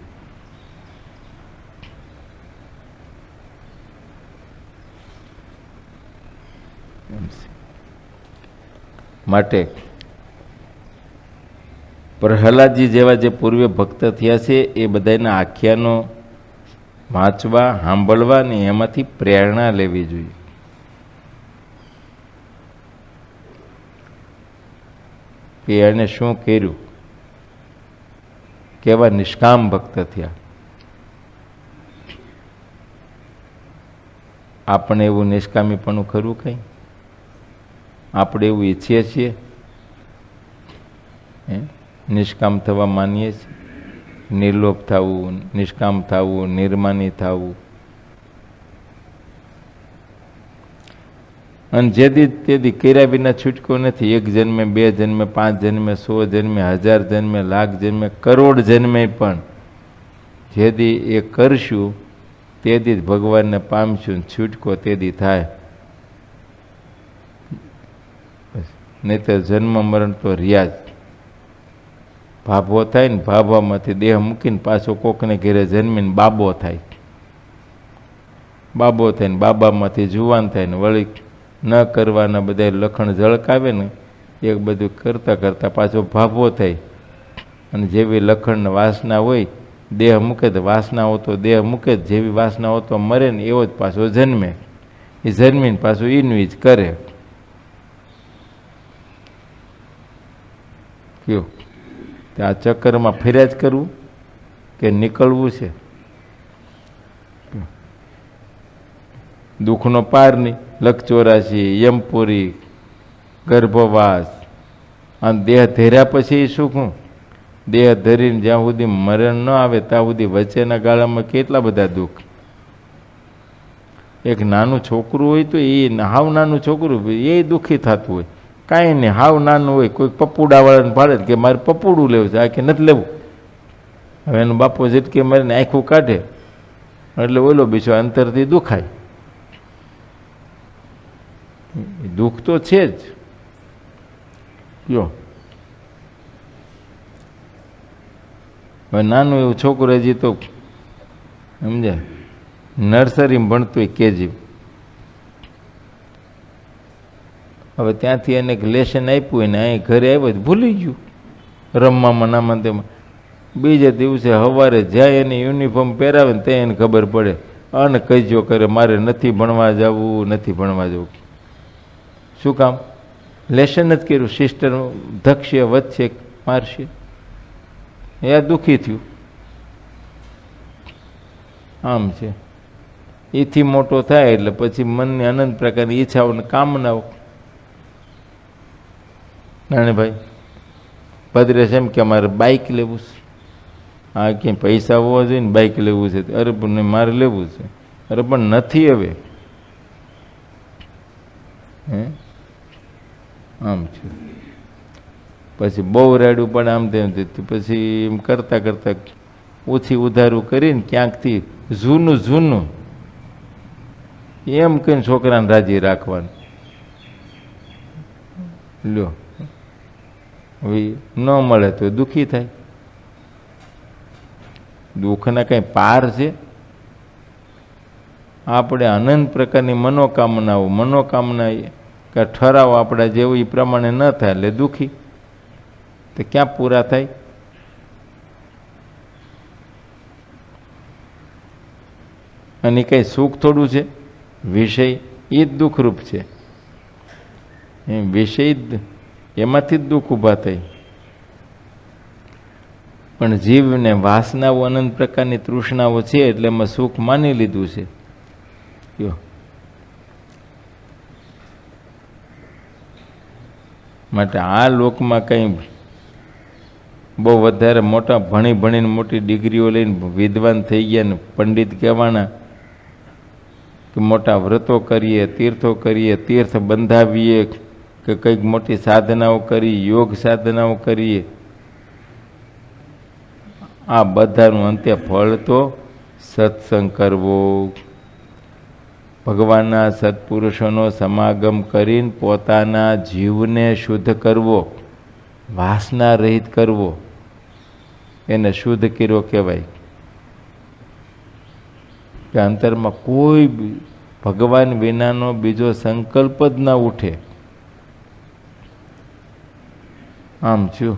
માટે પ્રહલાદજી જેવા જે પૂર્વે ભક્ત થયા છે એ બધાના આખ્યાનો વાંચવા, સાંભળવા ને એમાંથી પ્રેરણા લેવી જોઈએ. કે એને શું કર્યું, કેવા નિષ્કામ ભક્ત થયા. આપણે એવું નિષ્કામીપણું ખરું કંઈ? આપણે એવું ઈચ્છીએ છીએ? નિષ્કામ થવા માનીએ છીએ? નિર્લોભ થવું, નિષ્કામ થવું, નિર્માની થવું. અને જેથી તેથી કર્યા વિના છૂટકો નથી. 1 જન્મે, 2 જન્મે, 5 જન્મે, 100 જન્મે, 1000 જન્મે, લાખ જન્મે, કરોડ જન્મે પણ જેથી એ કરશું તેથી જ ભગવાનને પામશું. છૂટકો તેથી થાય. નહીં તો જન્મ મરણ તો રહ્યા જ. ભાભો થાય ને ભાભામાંથી દેહ મૂકીને પાછો કોકને ઘેરે જન્મીને બાબો થાય. બાબો થાય ને બાબામાંથી જુવાન થાય ને વળી ન કરવાના બધા લખણ ઝળકાવે ને એક બધું કરતાં કરતાં પાછો ભાભો થાય. અને જેવી લખણ વાસના હોય દેહ મૂકે તો વાસનાઓ તો દેહ મૂકે જ. જેવી વાસનાઓ તો મરે ને એવો જ પાછો જન્મે. એ જન્મીને પાછું એનું જ કરે. કયો આ ચક્કરમાં ફર્યા જ કરવું કે નીકળવું છે? દુઃખનો પાર નહીં. લખ 84, યમપુરી, ગર્ભવાસ, અને દેહ ધર્યા પછી શું? દેહ ધરીને જ્યાં સુધી મરણ ન આવે ત્યાં સુધી વચ્ચેના ગાળામાં કેટલા બધા દુઃખ. એક નાનું છોકરું હોય તો એ હાવ નાનું છોકરું એ દુઃખી થતું હોય, કાંઈ નહીં, હાવ નાનું હોય, કોઈ પપ્પુડાવાળાને પાડે કે મારે પપ્પુડું લેવું છે, આ કે નથી લેવું. હવે એનો બાપો ઝટકે મારીને આખું કાઢે એટલે ઓલો બીજો અંતરથી દુખાય. દુઃખ તો છે જ. જો હવે નાનું એવું છોકરું હજી તો સમજાય નર્સરીમાં ભણતું હોય, કેજી. હવે ત્યાંથી એને લેશન આપ્યું હોય ને અહીં ઘરે આવ્યો ભૂલી ગયું રમવામાં નામાં તેમાં. બીજે દિવસે સવારે જાય એની યુનિફોર્મ પહેરાવે ને ત્યાં એને ખબર પડે અને કહીજો કરે મારે નથી ભણવા જવું, નથી ભણવા જવું. શું કામ? લેશન જ કર્યું, સિસ્ટર ધકશે, વધશે, મારશે. એ દુઃખી થયું. આમ છે. એથી મોટો થાય એટલે પછી મનની અનંત પ્રકારની ઈચ્છાઓ ને કામનાઓ. નાનેભાઈ ભદ્રેશ એમ કે મારે બાઇક લેવું છે. હા, ક્યાંય પૈસા હોવા જોઈએ ને બાઇક લેવું છે. અરે પણ મારે લેવું છે. અરે પણ નથી હવે. હે આમ છે. પછી બહુ રાડ્યું પણ આમ તેમ થયું. પછી એમ કરતાં કરતાં ઓછી ઉધારું કરીને ક્યાંકથી જૂનું એમ કહીને છોકરાને રાજી રાખવાનું. લ્યો હવે ન મળે તો દુઃખી થાય. દુઃખના કંઈ પાર છે? આપણે અનંત પ્રકારની મનોકામના કે ઠરાવ આપણા જેવું એ પ્રમાણે ન થાય એટલે દુઃખી. તો ક્યાં પૂરા થાય? અને કંઈ સુખ થોડું છે? વિષય એ જ દુઃખરૂપ છે. એમ વિષય જ એમાંથી જ દુઃખ ઊભા થાય. પણ જીવને વાસનાઓ અનંત પ્રકારની તૃષ્ણાઓ છે એટલે એમાં સુખ માની લીધું છે. માટે આ લોકમાં કંઈ બહુ વધારે મોટા ભણીને મોટી ડિગ્રીઓ લઈને વિદ્વાન થઈ ગયા ને પંડિત કહેવાના કે મોટા વ્રતો કરીએ, તીર્થો કરીએ, તીર્થ બંધાવીએ કે કંઈક મોટી સાધનાઓ કરી, યોગ સાધનાઓ કરીએ. આ બધાનું અંતે ફળ તો સત્સંગ કરવો, ભગવાનના સત્પુરુષોનો સમાગમ કરીને પોતાના જીવને શુદ્ધ કરવો, વાસના રહિત કરવો, એને શુદ્ધ કર્યો કહેવાય. કે અંતરમાં કોઈ ભગવાન વિનાનો બીજો સંકલ્પ જ ના ઉઠે. આમ છું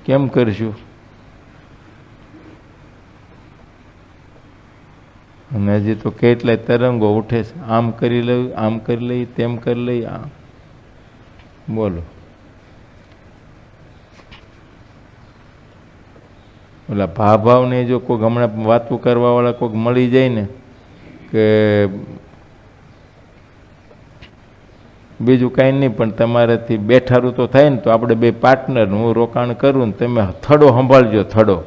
કેમ કરશું? અને હજી તો કેટલાય તરંગો ઉઠે છે. આમ કરી લઈ, આમ કરી લઈ, તેમ કરી લઈ. આ બોલો, ઓલા ભાવને જો કોઈક હમણાં વાતું કરવાવાળા કોઈક મળી જાય ને કે બીજું કાંઈ નહીં પણ તમારાથી બેઠારું તો થાય ને તો આપણે બે પાર્ટનર, હું રોકાણ કરું ને તમે થડો સંભાળજો. થડો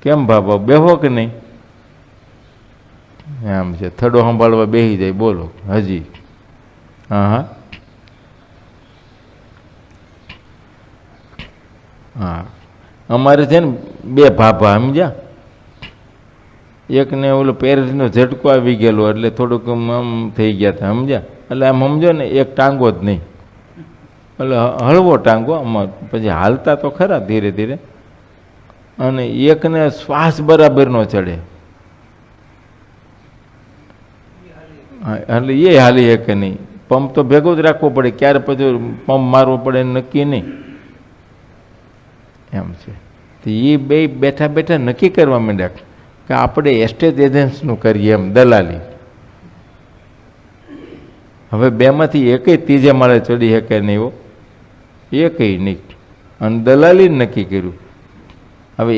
કેમ ભાભા બેહો કે નહીં? આમ છે. થડો સંભાળવા બેસી જાય. બોલો હજી? હા. અમારે છે ને બે ભાભા સમજ્યા. એકને ઓલો પેરનો ઝટકો આવી ગયેલો એટલે થોડુંક આમ થઈ ગયા હતા સમજ્યા. એટલે આમ સમજો ને એક ટાંગો જ નહીં, એટલે હળવો ટાંગો. આમાં પછી હાલતા તો ખરા ધીરે ધીરે. અને એકને શ્વાસ બરાબર નો ચડે એટલે એ હાલી શકે નહીં. પંપ તો ભેગો જ રાખવો પડે. ક્યારે પછી પંપ મારવો પડે નક્કી નહીં. એમ છે. તો એ બે બેઠા બેઠા નક્કી કરવા માંડ્યા કે આપણે એસ્ટેટ એજન્ટનું કરીએ એમ, દલાલી. હવે બેમાંથી એકેય ત્રીજે માળે ચડી શકે નહીં હો, એકેય નહીં. અને દલાલી નક્કી કર્યું. હવે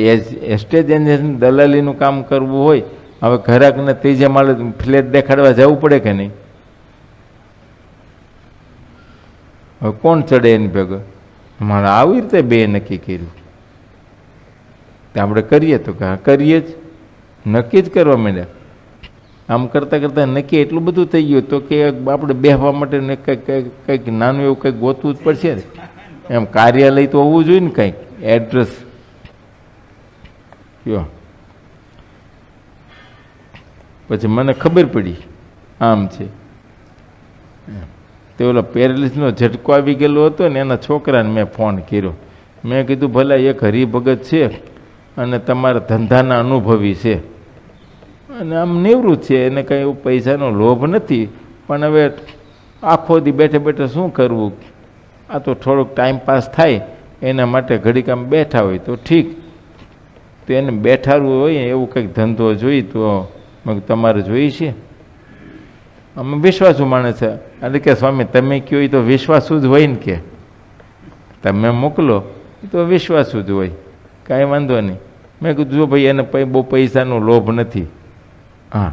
એસ્ટેટ એજન્ટ દલાલીનું કામ કરવું હોય હવે ઘરાકને ત્રીજે માળે ફ્લેટ દેખાડવા જવું પડે કે નહીં? હવે કોણ ચડે એની ભેગો? મારે આવી રીતે બે નક્કી કર્યું. તે આપણે કરીએ તો કે હા કરીએ જ, નક્કી જ કરવા માંડ્યા. આમ કરતાં કરતાં નક્કી એટલું બધું થઈ ગયું તો કે આપણે બેસવા માટે કંઈક નાનું એવું કંઈક ગોતવું જ પડશે ને. એમ કાર્યાલય તો હોવું જોઈએ ને, કંઈક એડ્રેસ. કયો પછી મને ખબર પડી આમ છે. તે ઓલો પેરેલિસનો ઝટકો આવી ગયેલો હતો ને, એના છોકરાને મેં ફોન કર્યો. મેં કીધું ભલા એક હરિભગત છે અને તમારા ધંધાના અનુભવી છે અને આમ નિવૃત્ત છે, એને કંઈ એવું પૈસાનો લોભ નથી, પણ હવે આખો દી બેઠે બેઠે શું કરવું, આ તો થોડોક ટાઈમ પાસ થાય એના માટે ઘડીક આમ બેઠા હોય તો ઠીક. તો એને બેઠાડવું હોય એવું કંઈક ધંધો જોઈ તો તમારે જોઈ છે? અમે વિશ્વાસુ માણસ છે. એટલે કે સ્વામી તમે કહો એ તો વિશ્વાસુ જ હોય ને, કે તમે મોકલો એ તો વિશ્વાસુ જ હોય, કાંઈ વાંધો નહીં. મેં કીધું જો ભાઈ એને બહુ પૈસાનો લોભ નથી, હા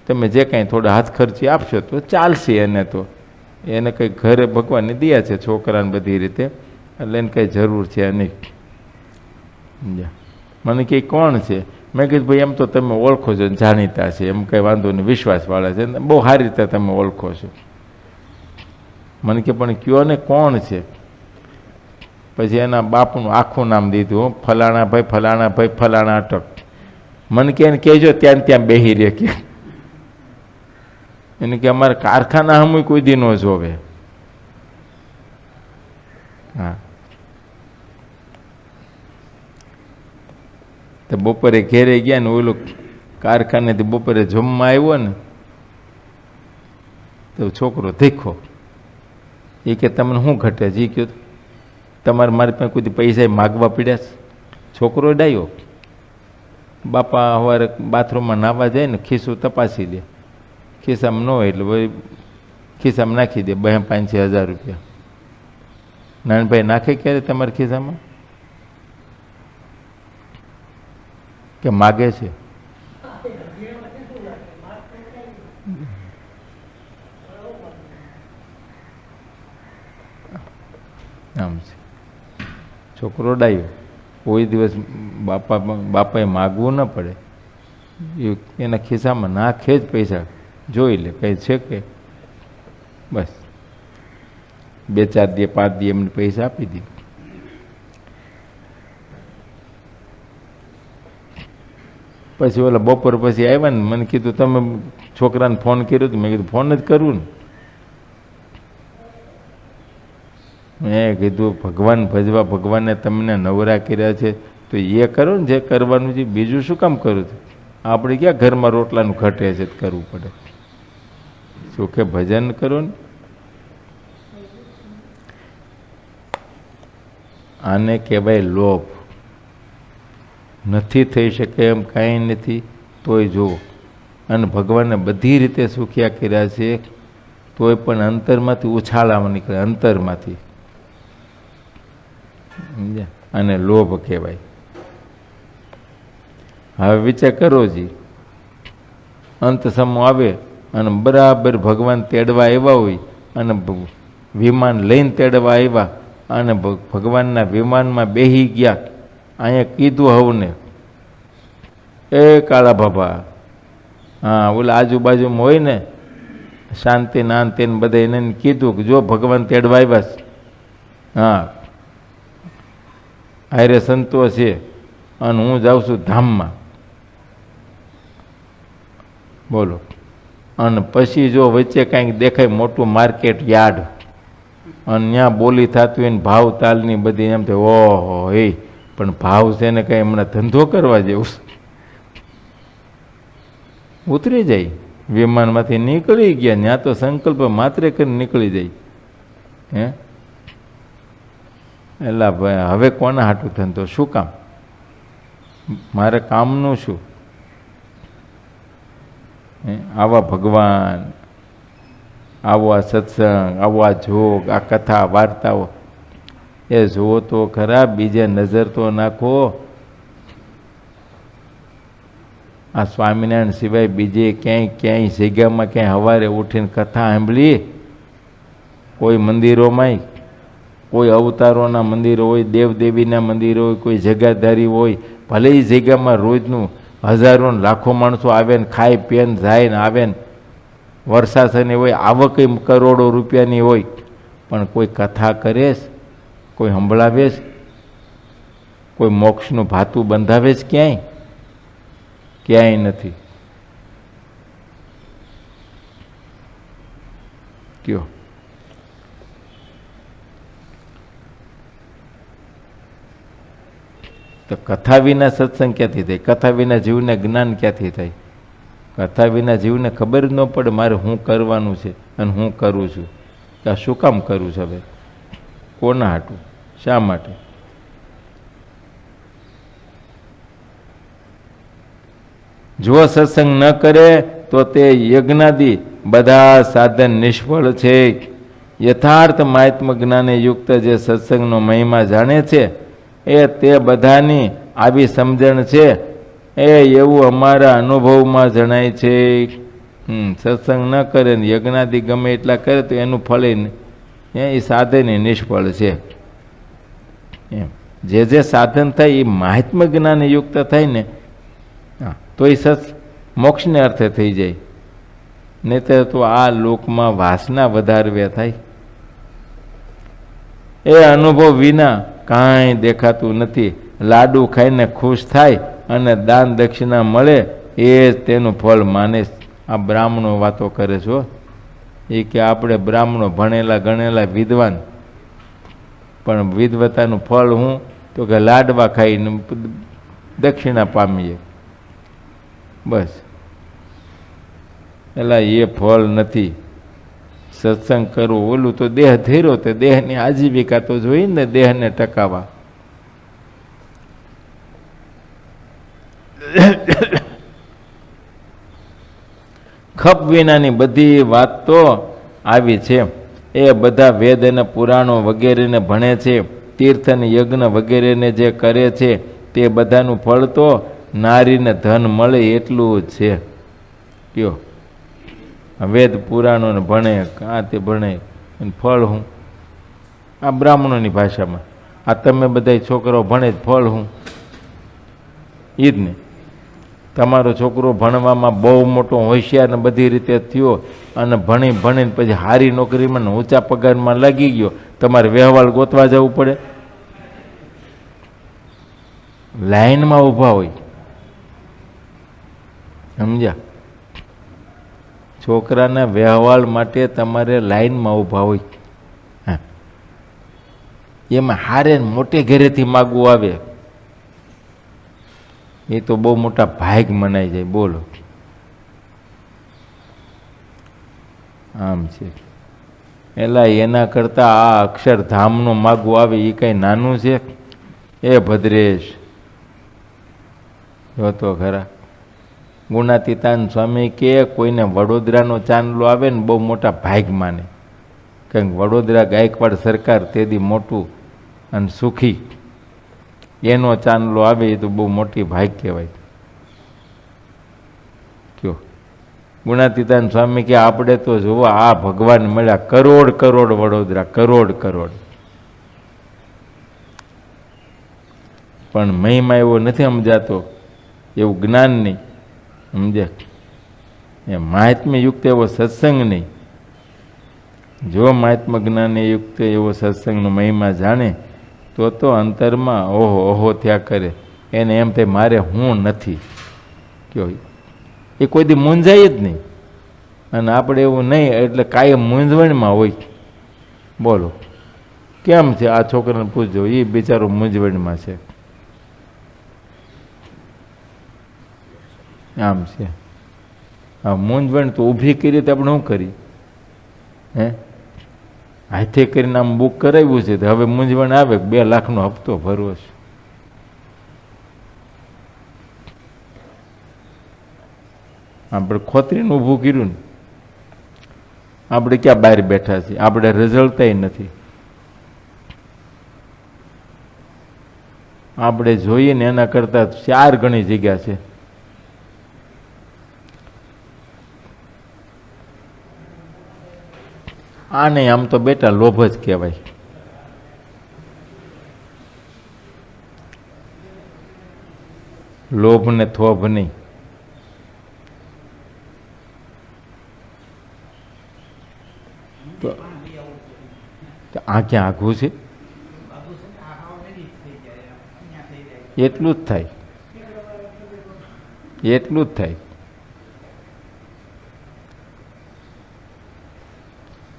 તમે જે કાંઈ થોડા હાથ ખર્ચી આપશો તો ચાલશે. એને કંઈ ઘરે ભગવાનને દિયા છે છોકરાને બધી રીતે, એટલે એને કંઈ જરૂર છે નહીં. મને કંઈ કોણ છે? મેં કીધું ભાઈ એમ તો તમે ઓળખો છો, જાણીતા છે, એમ કંઈ વાંધો નહીં, વિશ્વાસવાળા છે, બહુ સારી રીતે તમે ઓળખો છો. મને કે પણ કયો ને કોણ છે? પછી એના બાપનું આખું નામ દીધું, ફલાણા ભાઈ ફલાણા અટક. મને કે એને કહેજો ત્યાં બેહી રહે. કે એને કે અમારે કારખાના હમું કોઈ દી ન જોવે. હા તો બપોરે ઘેરે ગયા ને, ઓલું કારખાનેથી બપોરે જમવા આવ્યો ને તો છોકરો દેખો એ કે તમને શું ઘટે છે? એ કહ્યું તમારે મારી પાસે કોઈ પૈસા માગવા પડ્યા છે? છોકરો ડાયો. બાપા સવારે બાથરૂમમાં નાહવા જાય ને, ખિસ્સું તપાસી દે, ખિસ્સામાં ન હોય એટલે ભાઈ ખિસ્સામાં નાખી દે 5,000 રૂપિયા. નાનભાઈ નાખે ક્યારે તમારા ખિસ્સામાં? કે માગે છે? આમ છે. છોકરો ડાયો, કોઈ દિવસ બાપાએ માગવું ન પડે, એના ખિસ્સામાં નાખે જ પૈસા, જોઈ લે કંઈ છે કે બસ 2-4 દી 5 દી એમને પૈસા આપી દે. પછી ઓલા બપોર પછી આવ્યા ને, મને કીધું તમે છોકરાને ફોન કર્યો? મેં કીધું ફોન જ કરવું ને. મેં કીધું ભગવાન ભજવા, ભગવાને તમને નવરા કર્યા છે તો એ કરો ને જે કરવાનું છે, બીજું શું કામ કરું છું? આપણે ક્યાં ઘરમાં રોટલાનું ઘટે છે કરવું પડે? સુખે ભજન કરો ને. આને કહેવાય લોભ. નથી થઈ શકે એમ કાંઈ નથી તોય જુઓ. અને ભગવાને બધી રીતે સુખ્યા કર્યા છે તોય પણ અંતરમાંથી ઉછાળામાં નીકળે, અંતરમાંથી. સમજ્યા? અને લોભ કહેવાય. હવે વિચાર કરો જી, અંત સમૂહ આવે અને બરાબર ભગવાન તેડવા આવ્યા હોય અને વિમાન લઈને તેડવા આવ્યા અને ભગવાનના વિમાનમાં બેસી ગયા. અહીંયા કીધું હવને એ કાળા બાબા, હા ઓલા આજુબાજુમાં હોય ને શાંતિ નાંતિ ને બધા એને કીધું કે જો ભગવાન તેડવા આવ્યા છે, હા હારે સંતોષ છે અને હું જાઉં છું ધામમાં. બોલો. અને પછી જો વચ્ચે કાંઈક દેખાય મોટું માર્કેટ યાર્ડ અને ત્યાં બોલી થતું હોય ને ભાવ તાલની બધી, એમ થાય ઓહો એ પણ ભાવ છે ને કંઈ હમણાં ધંધો કરવા જેવું. ઉતરી જાય વિમાનમાંથી, નીકળી ગયા ત્યાં તો સંકલ્પ માત્ર કરીને નીકળી જાય. હે એલા ભાઈ હવે કોના હાટું ધંધો? શું કામ? મારે કામનું શું? આવા ભગવાન, આવો આ સત્સંગ, આવો આ જોગ, આ કથા વાર્તાઓ એ જુઓ તો ખરા, બીજે નજર તો નાખો. આ સ્વામિનારાયણ સિવાય બીજે ક્યાંય જગ્યામાં ક્યાંય સવારે ઉઠીને કથા સાંભળી? કોઈ મંદિરોમાંય, કોઈ અવતારોના મંદિરો હોય, દેવદેવીના મંદિરો હોય, કોઈ જગાધારી હોય, ભલે એ જગ્યામાં રોજનું હજારો ને લાખો માણસો આવે ને ખાય પીને જાય ને આવે ને વર્ષાસની હોય, આવક કરોડો રૂપિયાની હોય, પણ કોઈ કથા કરે છે? કોઈ સંભળાવે છે? કોઈ મોક્ષનું ભાતું બંધાવે છે ક્યાંય? ક્યાંય નથી. કયો તો કથા વિના સત્સંગ ક્યાંથી થાય? કથા વિના જીવને જ્ઞાન ક્યાંથી થાય? કથા વિના જીવને ખબર જ ન પડે મારે શું કરવાનું છે અને હું કરું છું, કે શું કામ કરું છું, હવે કોના હાટું, શા માટે? જો સત્સંગ ન કરે તો તે યજ્ઞાદિ બધા સાધન નિષ્ફળ છે. યથાર્થ મહાત્મ જ્ઞાને યુક્ત જે સત્સંગનો મહિમા જાણે છે એ તે બધાની આવી સમજણ છે, એ એવું અમારા અનુભવમાં જણાય છે. સત્સંગ ન કરે ને યજ્ઞાદિ ગમે એટલા કરે તો એનું ફળ એ સાધન નિષ્ફળ છે. એમ જે સાધન થાય એ મહાત્મ જ્ઞાને યુક્ત થાય ને તો એ મોક્ષને અર્થે થઈ જાય. નહીં તો આ લોકમાં વાસના વધારવે થાય. એ અનુભવ વિના કાંઈ દેખાતું નથી. લાડુ ખાઈને ખુશ થાય અને દાન દક્ષિણા મળે એ જ તેનું ફળ માને. આ બ્રાહ્મણો વાતો કરે છો. એ કે આપણે બ્રાહ્મણો ભણેલા ગણેલા વિદ્વાન, પણ વિદ્વતાનું ફળ હું તો કે લાડવા ખાઈને દક્ષિણા પામીએ, બસ. એલા એ ફળ નથી. સત્સંગ કરવો ઓલું તો દેહ ધીરો, તો દેહની આજીવિકા તો જોઈએ ને, દેહને ટકાવવા. ખપ વિનાની બધી વાત તો આવી છે. એ બધા વેદ અને પુરાણો વગેરેને ભણે છે, તીર્થ અને યજ્ઞ વગેરેને જે કરે છે તે બધાનું ફળ તો નારીને ધન મળે એટલું જ છે. કયો વેદ પુરાણોને ભણે, આ તે ભણે, અને ફળ હું? આ બ્રાહ્મણોની ભાષામાં આ તમે બધા છોકરાઓ ભણે ફળ હું? એ જ ને. તમારો છોકરો ભણવામાં બહુ મોટો હોશિયાર ને બધી રીતે થયો અને ભણીને પછી સારી નોકરીમાં ને ઊંચા પગારમાં લાગી ગયો, તમારે વ્યવહાર ગોતવા જવું પડે? લાઈનમાં ઊભા હોય, સમજ્યા? છોકરાના વ્યવહાર માટે તમારે લાઈનમાં ઊભા હોય. હા, એમાં હારે મોટે ઘરેથી માગવું આવે એ તો બહુ મોટા ભાગ મનાઈ જાય. બોલો, આમ છે. એલા એના કરતાં આ અક્ષરધામનો માગવું આવે એ કઈ નાનું છે? એ ભદ્રેશ જોતો ખરા. ગુણાતીતાન સ્વામી કે કોઈને વડોદરાનો ચાંદલો આવે ને બહુ મોટા ભાગ માને, કારણ કે વડોદરા ગાયકવાડ સરકાર તેથી મોટું અને સુખી, એનો ચાંદલો આવે એ તો બહુ મોટી ભાગ કહેવાય. કયો ગુણાતીતાન સ્વામી કે આપણે તો જુઓ આ ભગવાન મળ્યા કરોડ કરોડ વડોદરા, કરોડ કરોડ, પણ મહિમા એવો નથી સમજાતો, એવું જ્ઞાન નહીં સમજે. એ મહાત્મ્ય યુક્ત એવો સત્સંગ નહીં. જો મહાત્મા જ્ઞાને યુક્ત એવો સત્સંગનો મહિમા જાણે તો અંતરમાં ઓહો ઓહો થયા કરે. એને એમ થાય મારે હું નથી. કયો એ કોઈ દી મૂંઝાય જ નહીં. અને આપણે એવું નહીં એટલે કાયમ મૂંઝવણમાં હોય. બોલો કેમ છે? આ છોકરાને પૂછજો, એ બિચારો મૂંઝવણમાં છે. આમ છે. આ મૂંઝવણ તો ઊભી કરી તો આપણે શું કરી? હે, હાથે કરીને આમ બુક કરાવ્યું છે તો હવે મૂંઝવણ આવે 2 લાખનો હપ્તો ભરવો છે. આપણે ખોતરીને ઊભું કર્યું ને, આપણે ક્યાં બહાર બેઠા છીએ? આપણે રિઝલ્ટય નથી. આપણે જોઈએ ને એના કરતાં 4 ગણી જગ્યા છે. આને આમ તો બેટા લોભ જ કહેવાય. લોભ ને થોભ નહીં. તો આ ક્યાં આઘું છે? એટલું જ થાય, એટલું જ થાય.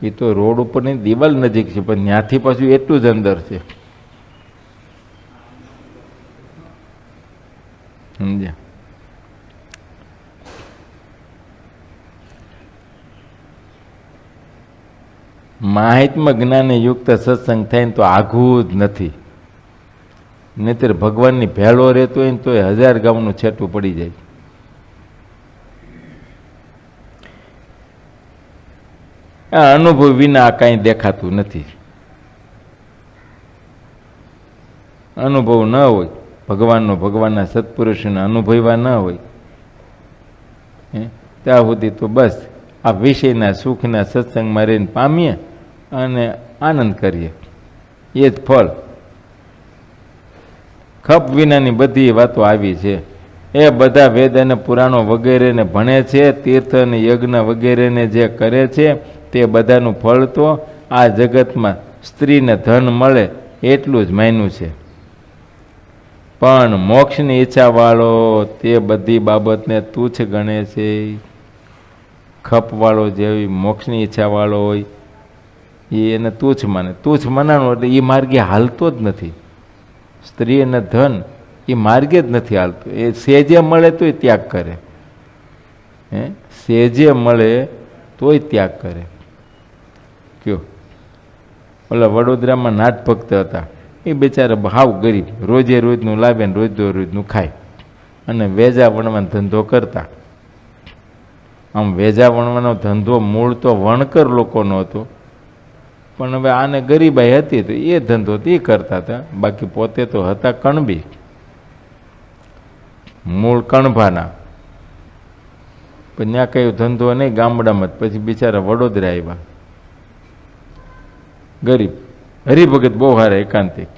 એ તો રોડ ઉપરની દિવાલ નજીક છે, પણ ત્યાંથી પાછું એટલું જ અંદર છે. સમજ્યા? માહિત્મ જ્ઞાને યુક્ત સત્સંગ થાય ને તો આઘું જ નથી. નહીતર ભગવાનની ભેળો રહેતો હોય ને તો 1000 ગામનું છેટું પડી જાય. આ અનુભવ વિના આ કાંઈ દેખાતું નથી. અનુભવ ન હોય ભગવાનનો, ભગવાનના સત્પુરુષોને અનુભવ્યા ન હોય ત્યાં સુધી તો બસ આ વિષયના સુખના સત્સંગમાં રહીને પામીએ અને આનંદ કરીએ, એ જ ફળ. ખપ વિનાની બધી વાતો આવી છે. એ બધા વેદ અને પુરાણો વગેરેને ભણે છે, તીર્થ અને યજ્ઞ વગેરેને જે કરે છે તે બધાનું ફળ તો આ જગતમાં સ્ત્રીને ધન મળે એટલું જ માન્યું છે. પણ મોક્ષની ઈચ્છાવાળો તે બધી બાબતને તુચ્છ ગણે છે. ખપવાળો જેવી મોક્ષની ઈચ્છાવાળો હોય એને તુચ્છ માને. તુચ્છ મનાનું એટલે એ માર્ગે હાલતો જ નથી. સ્ત્રી અને ધન એ માર્ગે જ નથી હાલતું. એ સેજે મળે તોય ત્યાગ કરે. સેજે મળે તોય ત્યાગ કરે. કયો ઓલા વડોદરામાં નાટ ભક્ત હતા, એ બિચારા ભાવ ગરીબ, રોજે રોજનું લાવે ને રોજનું ખાય અને વેજા વણવાનો ધંધો કરતા. આમ વેજા વણવાનો ધંધો મૂળ તો વણકર લોકોનો હતો, પણ હવે આને ગરીબાઈ હતી તો એ ધંધો તે કરતા હતા. બાકી પોતે તો હતા કણબી, મૂળ કણભાના. પણ ત્યાં કયો ધંધો નહીં, ગામડામાં જ. પછી બિચારા વડોદરા આવ્યા, ગરીબ હરિભગત બહુ હારા, એકાંતિક.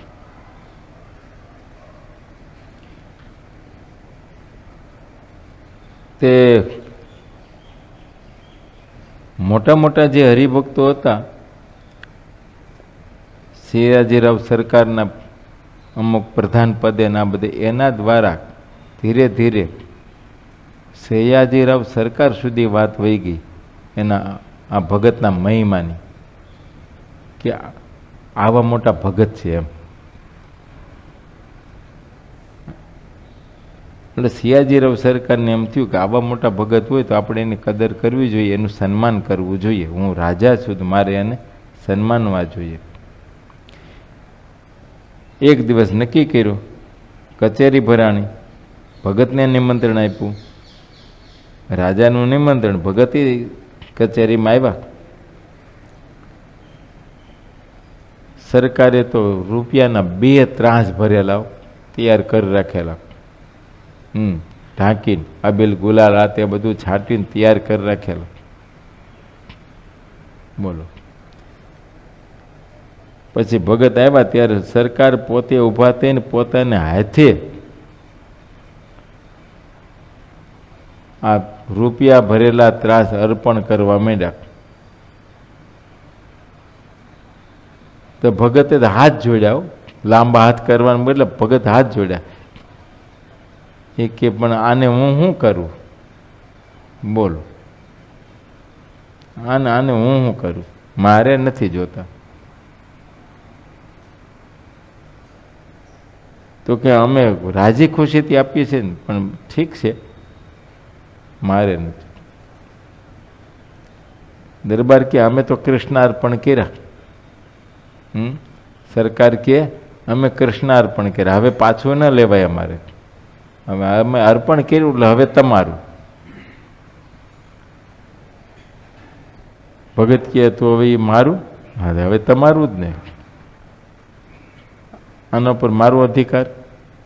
તે મોટા મોટા જે હરિભક્તો હતા, સયાજીરાવ સરકારના અમુક પ્રધાન પદે ના બધે, એના દ્વારા ધીરે ધીરે સયાજીરાવ સરકાર સુધી વાત વહી ગઈ એના આ ભગતના મહિમાની, કે આવા મોટા ભગત છે એમ. એટલે સયાજીરાવ સરકારને એમ થયું કે આવા મોટા ભગત હોય તો આપણે એની કદર કરવી જોઈએ, એનું સન્માન કરવું જોઈએ. હું રાજા છું તો મારે એને સન્માનવા જોઈએ. એક દિવસ નક્કી કર્યું, કચેરી ભરાણી, ભગતને નિમંત્રણ આપ્યું. રાજાનું નિમંત્રણ, ભગત કચેરીમાં આવ્યા. સરકારે તો રૂપિયાના 2 ત્રાસ ભરેલા તૈયાર કરી રાખેલા. ઢાંકીને અબીલ ગુલાલ આ તે બધું છાંટીને તૈયાર કરી રાખેલા. બોલો. પછી ભગત આવ્યા ત્યારે સરકાર પોતે ઊભા થઈને પોતાને હાથે આ રૂપિયા ભરેલા ત્રાસ અર્પણ કરવા માંડ્યા. તો ભગતે તો હાથ જોડ્યા, લાંબા હાથ કરવાને બદલે ભગત હાથ જોડ્યા. એ કે પણ આને હું શું કરું? બોલો, આને હું શું કરું? મારે નથી જોતા. તો કે અમે રાજી ખુશીથી આપીએ છીએ ને, પણ ઠીક છે, મારે નથી. દરબાર કે અમે તો કૃષ્ણાર્પણ કર્યા. સરકાર કે અમે કૃષ્ણાર્પણ કર્યા, હવે પાછું ન લેવાય અમારે. હવે અમે અર્પણ કર્યું એટલે હવે તમારું. ભગત કહે તો હવે એ મારું? હા, હવે તમારું જ ને. આના પર મારો અધિકાર?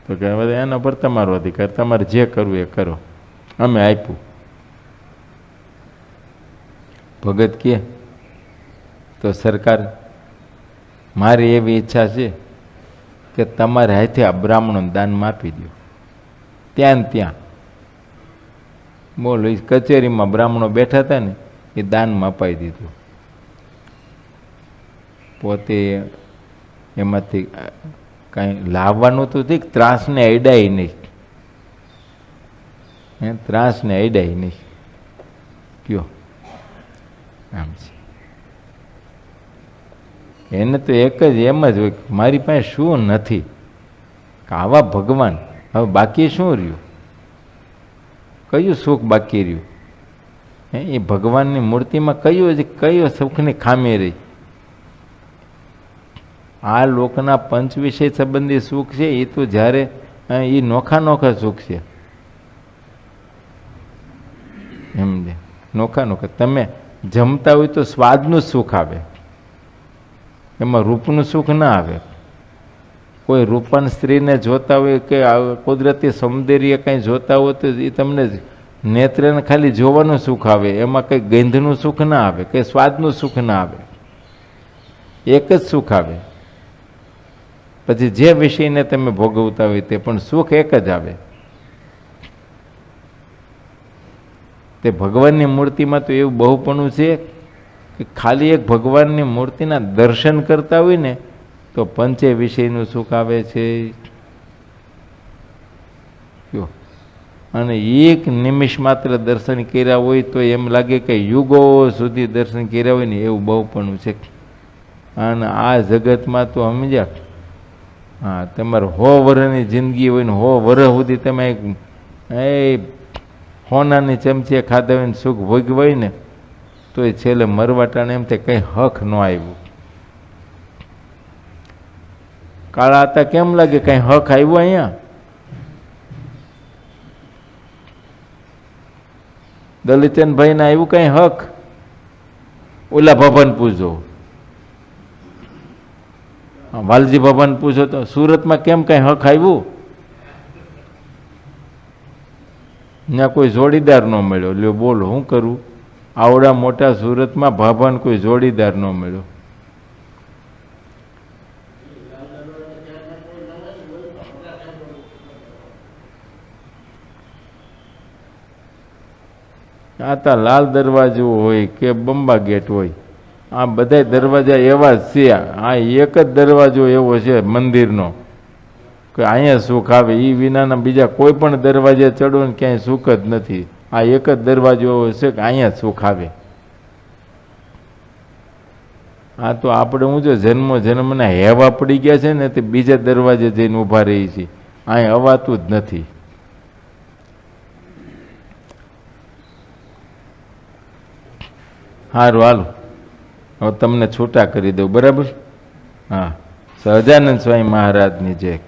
તો કે હવે એના પર તમારો અધિકાર, તમારે જે કરવું એ કરો, અમે આપ્યું. ભગત કહે તો સરકાર, મારી એવી ઈચ્છા છે કે તમારે હાથે આ બ્રાહ્મણોને દાનમાં આપી દો. ત્યાં ને ત્યાં બોલો, એ કચેરીમાં બ્રાહ્મણો બેઠા હતા ને એ દાનમાં અપાઈ દીધું. પોતે એમાંથી કાંઈ લાવવાનું તો ઠીક, ત્રાસને અડાય નહીં. ત્રાસને અડાય નહીં. કયો આમ છે. એને તો એક જ એમ જ હોય, મારી પાસે શું નથી, આવા ભગવાન, હવે બાકી શું રહ્યું? કયું સુખ બાકી રહ્યું? એ ભગવાનની મૂર્તિમાં કયું સુખની ખામી રહી? આ લોકના પંચ વિષય સંબંધી સુખ છે એ તો જ્યારે એ નોખા નોખા સુખ છે. એમ નોખા નોખા. તમે જમતા હોય તો સ્વાદનું સુખ આવે, એમાં રૂપનું સુખ ના આવે. કોઈ રૂપન સ્ત્રીને જોતા હોય કે કુદરતી સૌંદર્ય કંઈ જોતા હોય તો એ તમને નેત્રને ખાલી જોવાનું સુખ આવે, એમાં કંઈ ગંધનું સુખ ના આવે, કંઈ સ્વાદનું સુખ ના આવે. એક જ સુખ આવે. પછી જે વિષયને તમે ભોગવતા હોય તે પણ સુખ એક જ આવે. તે ભગવાનની મૂર્તિમાં તો એવું બહુપણું છે કે ખાલી એક ભગવાનની મૂર્તિના દર્શન કરતા હોય ને તો પંચે વિષયનું સુખ આવે છે. અને એક નિમિષ માત્ર દર્શન કર્યા હોય તો એમ લાગે કે યુગો સુધી દર્શન કર્યા હોય ને એવું બહુપણું છે. અને આ જગતમાં તો સમજ્યા, હા, તમારે 100 વર્ષની જિંદગી હોય ને 100 વર્ષ સુધી તમે એ હોનાની ચમચીએ ખાધા હોય ને સુખ ભોગવાય ને તો એ છેલ્લે મરવાટાને એમ થાય કંઈ હક ન આવ્યું. કાળા હતા કેમ લાગે કંઈ હક આવ્યો અહીંયા? દલિતનભાઈને આવ્યું કંઈ હક? ઓલા ભવન પૂછો, વાલજી ભવન પૂછો તો સુરતમાં કેમ કંઈ હક આવ્યું? ત્યાં કોઈ જોડીદાર ન મળ્યો. લ્યો બોલો શું કરું? આવડા મોટા સુરતમાં ભવન કોઈ જોડીદાર ન મળ્યો. આ તો લાલ દરવાજો હોય કે બંબા ગેટ હોય, આ બધા દરવાજા એવા જ છે. આ એક જ દરવાજો એવો છે મંદિરનો કે અહીંયા સુખ આવે. એ વિનાના બીજા કોઈ પણ દરવાજે ચડો ને ક્યાંય સુખ જ નથી. આ એક જ દરવાજો એવો છે કે અહીંયા સુખ આવે. આ તો આપણે હું જો જન્મના હેવા પડી ગયા છે ને તે બીજા દરવાજે જઈને ઊભા રહી છે. અહીં અવાતું જ નથી. સારું, હાલો હવે તમને છૂટા કરી દઉં, બરાબર? હા, સહજાનંદ સ્વામી મહારાજની જય.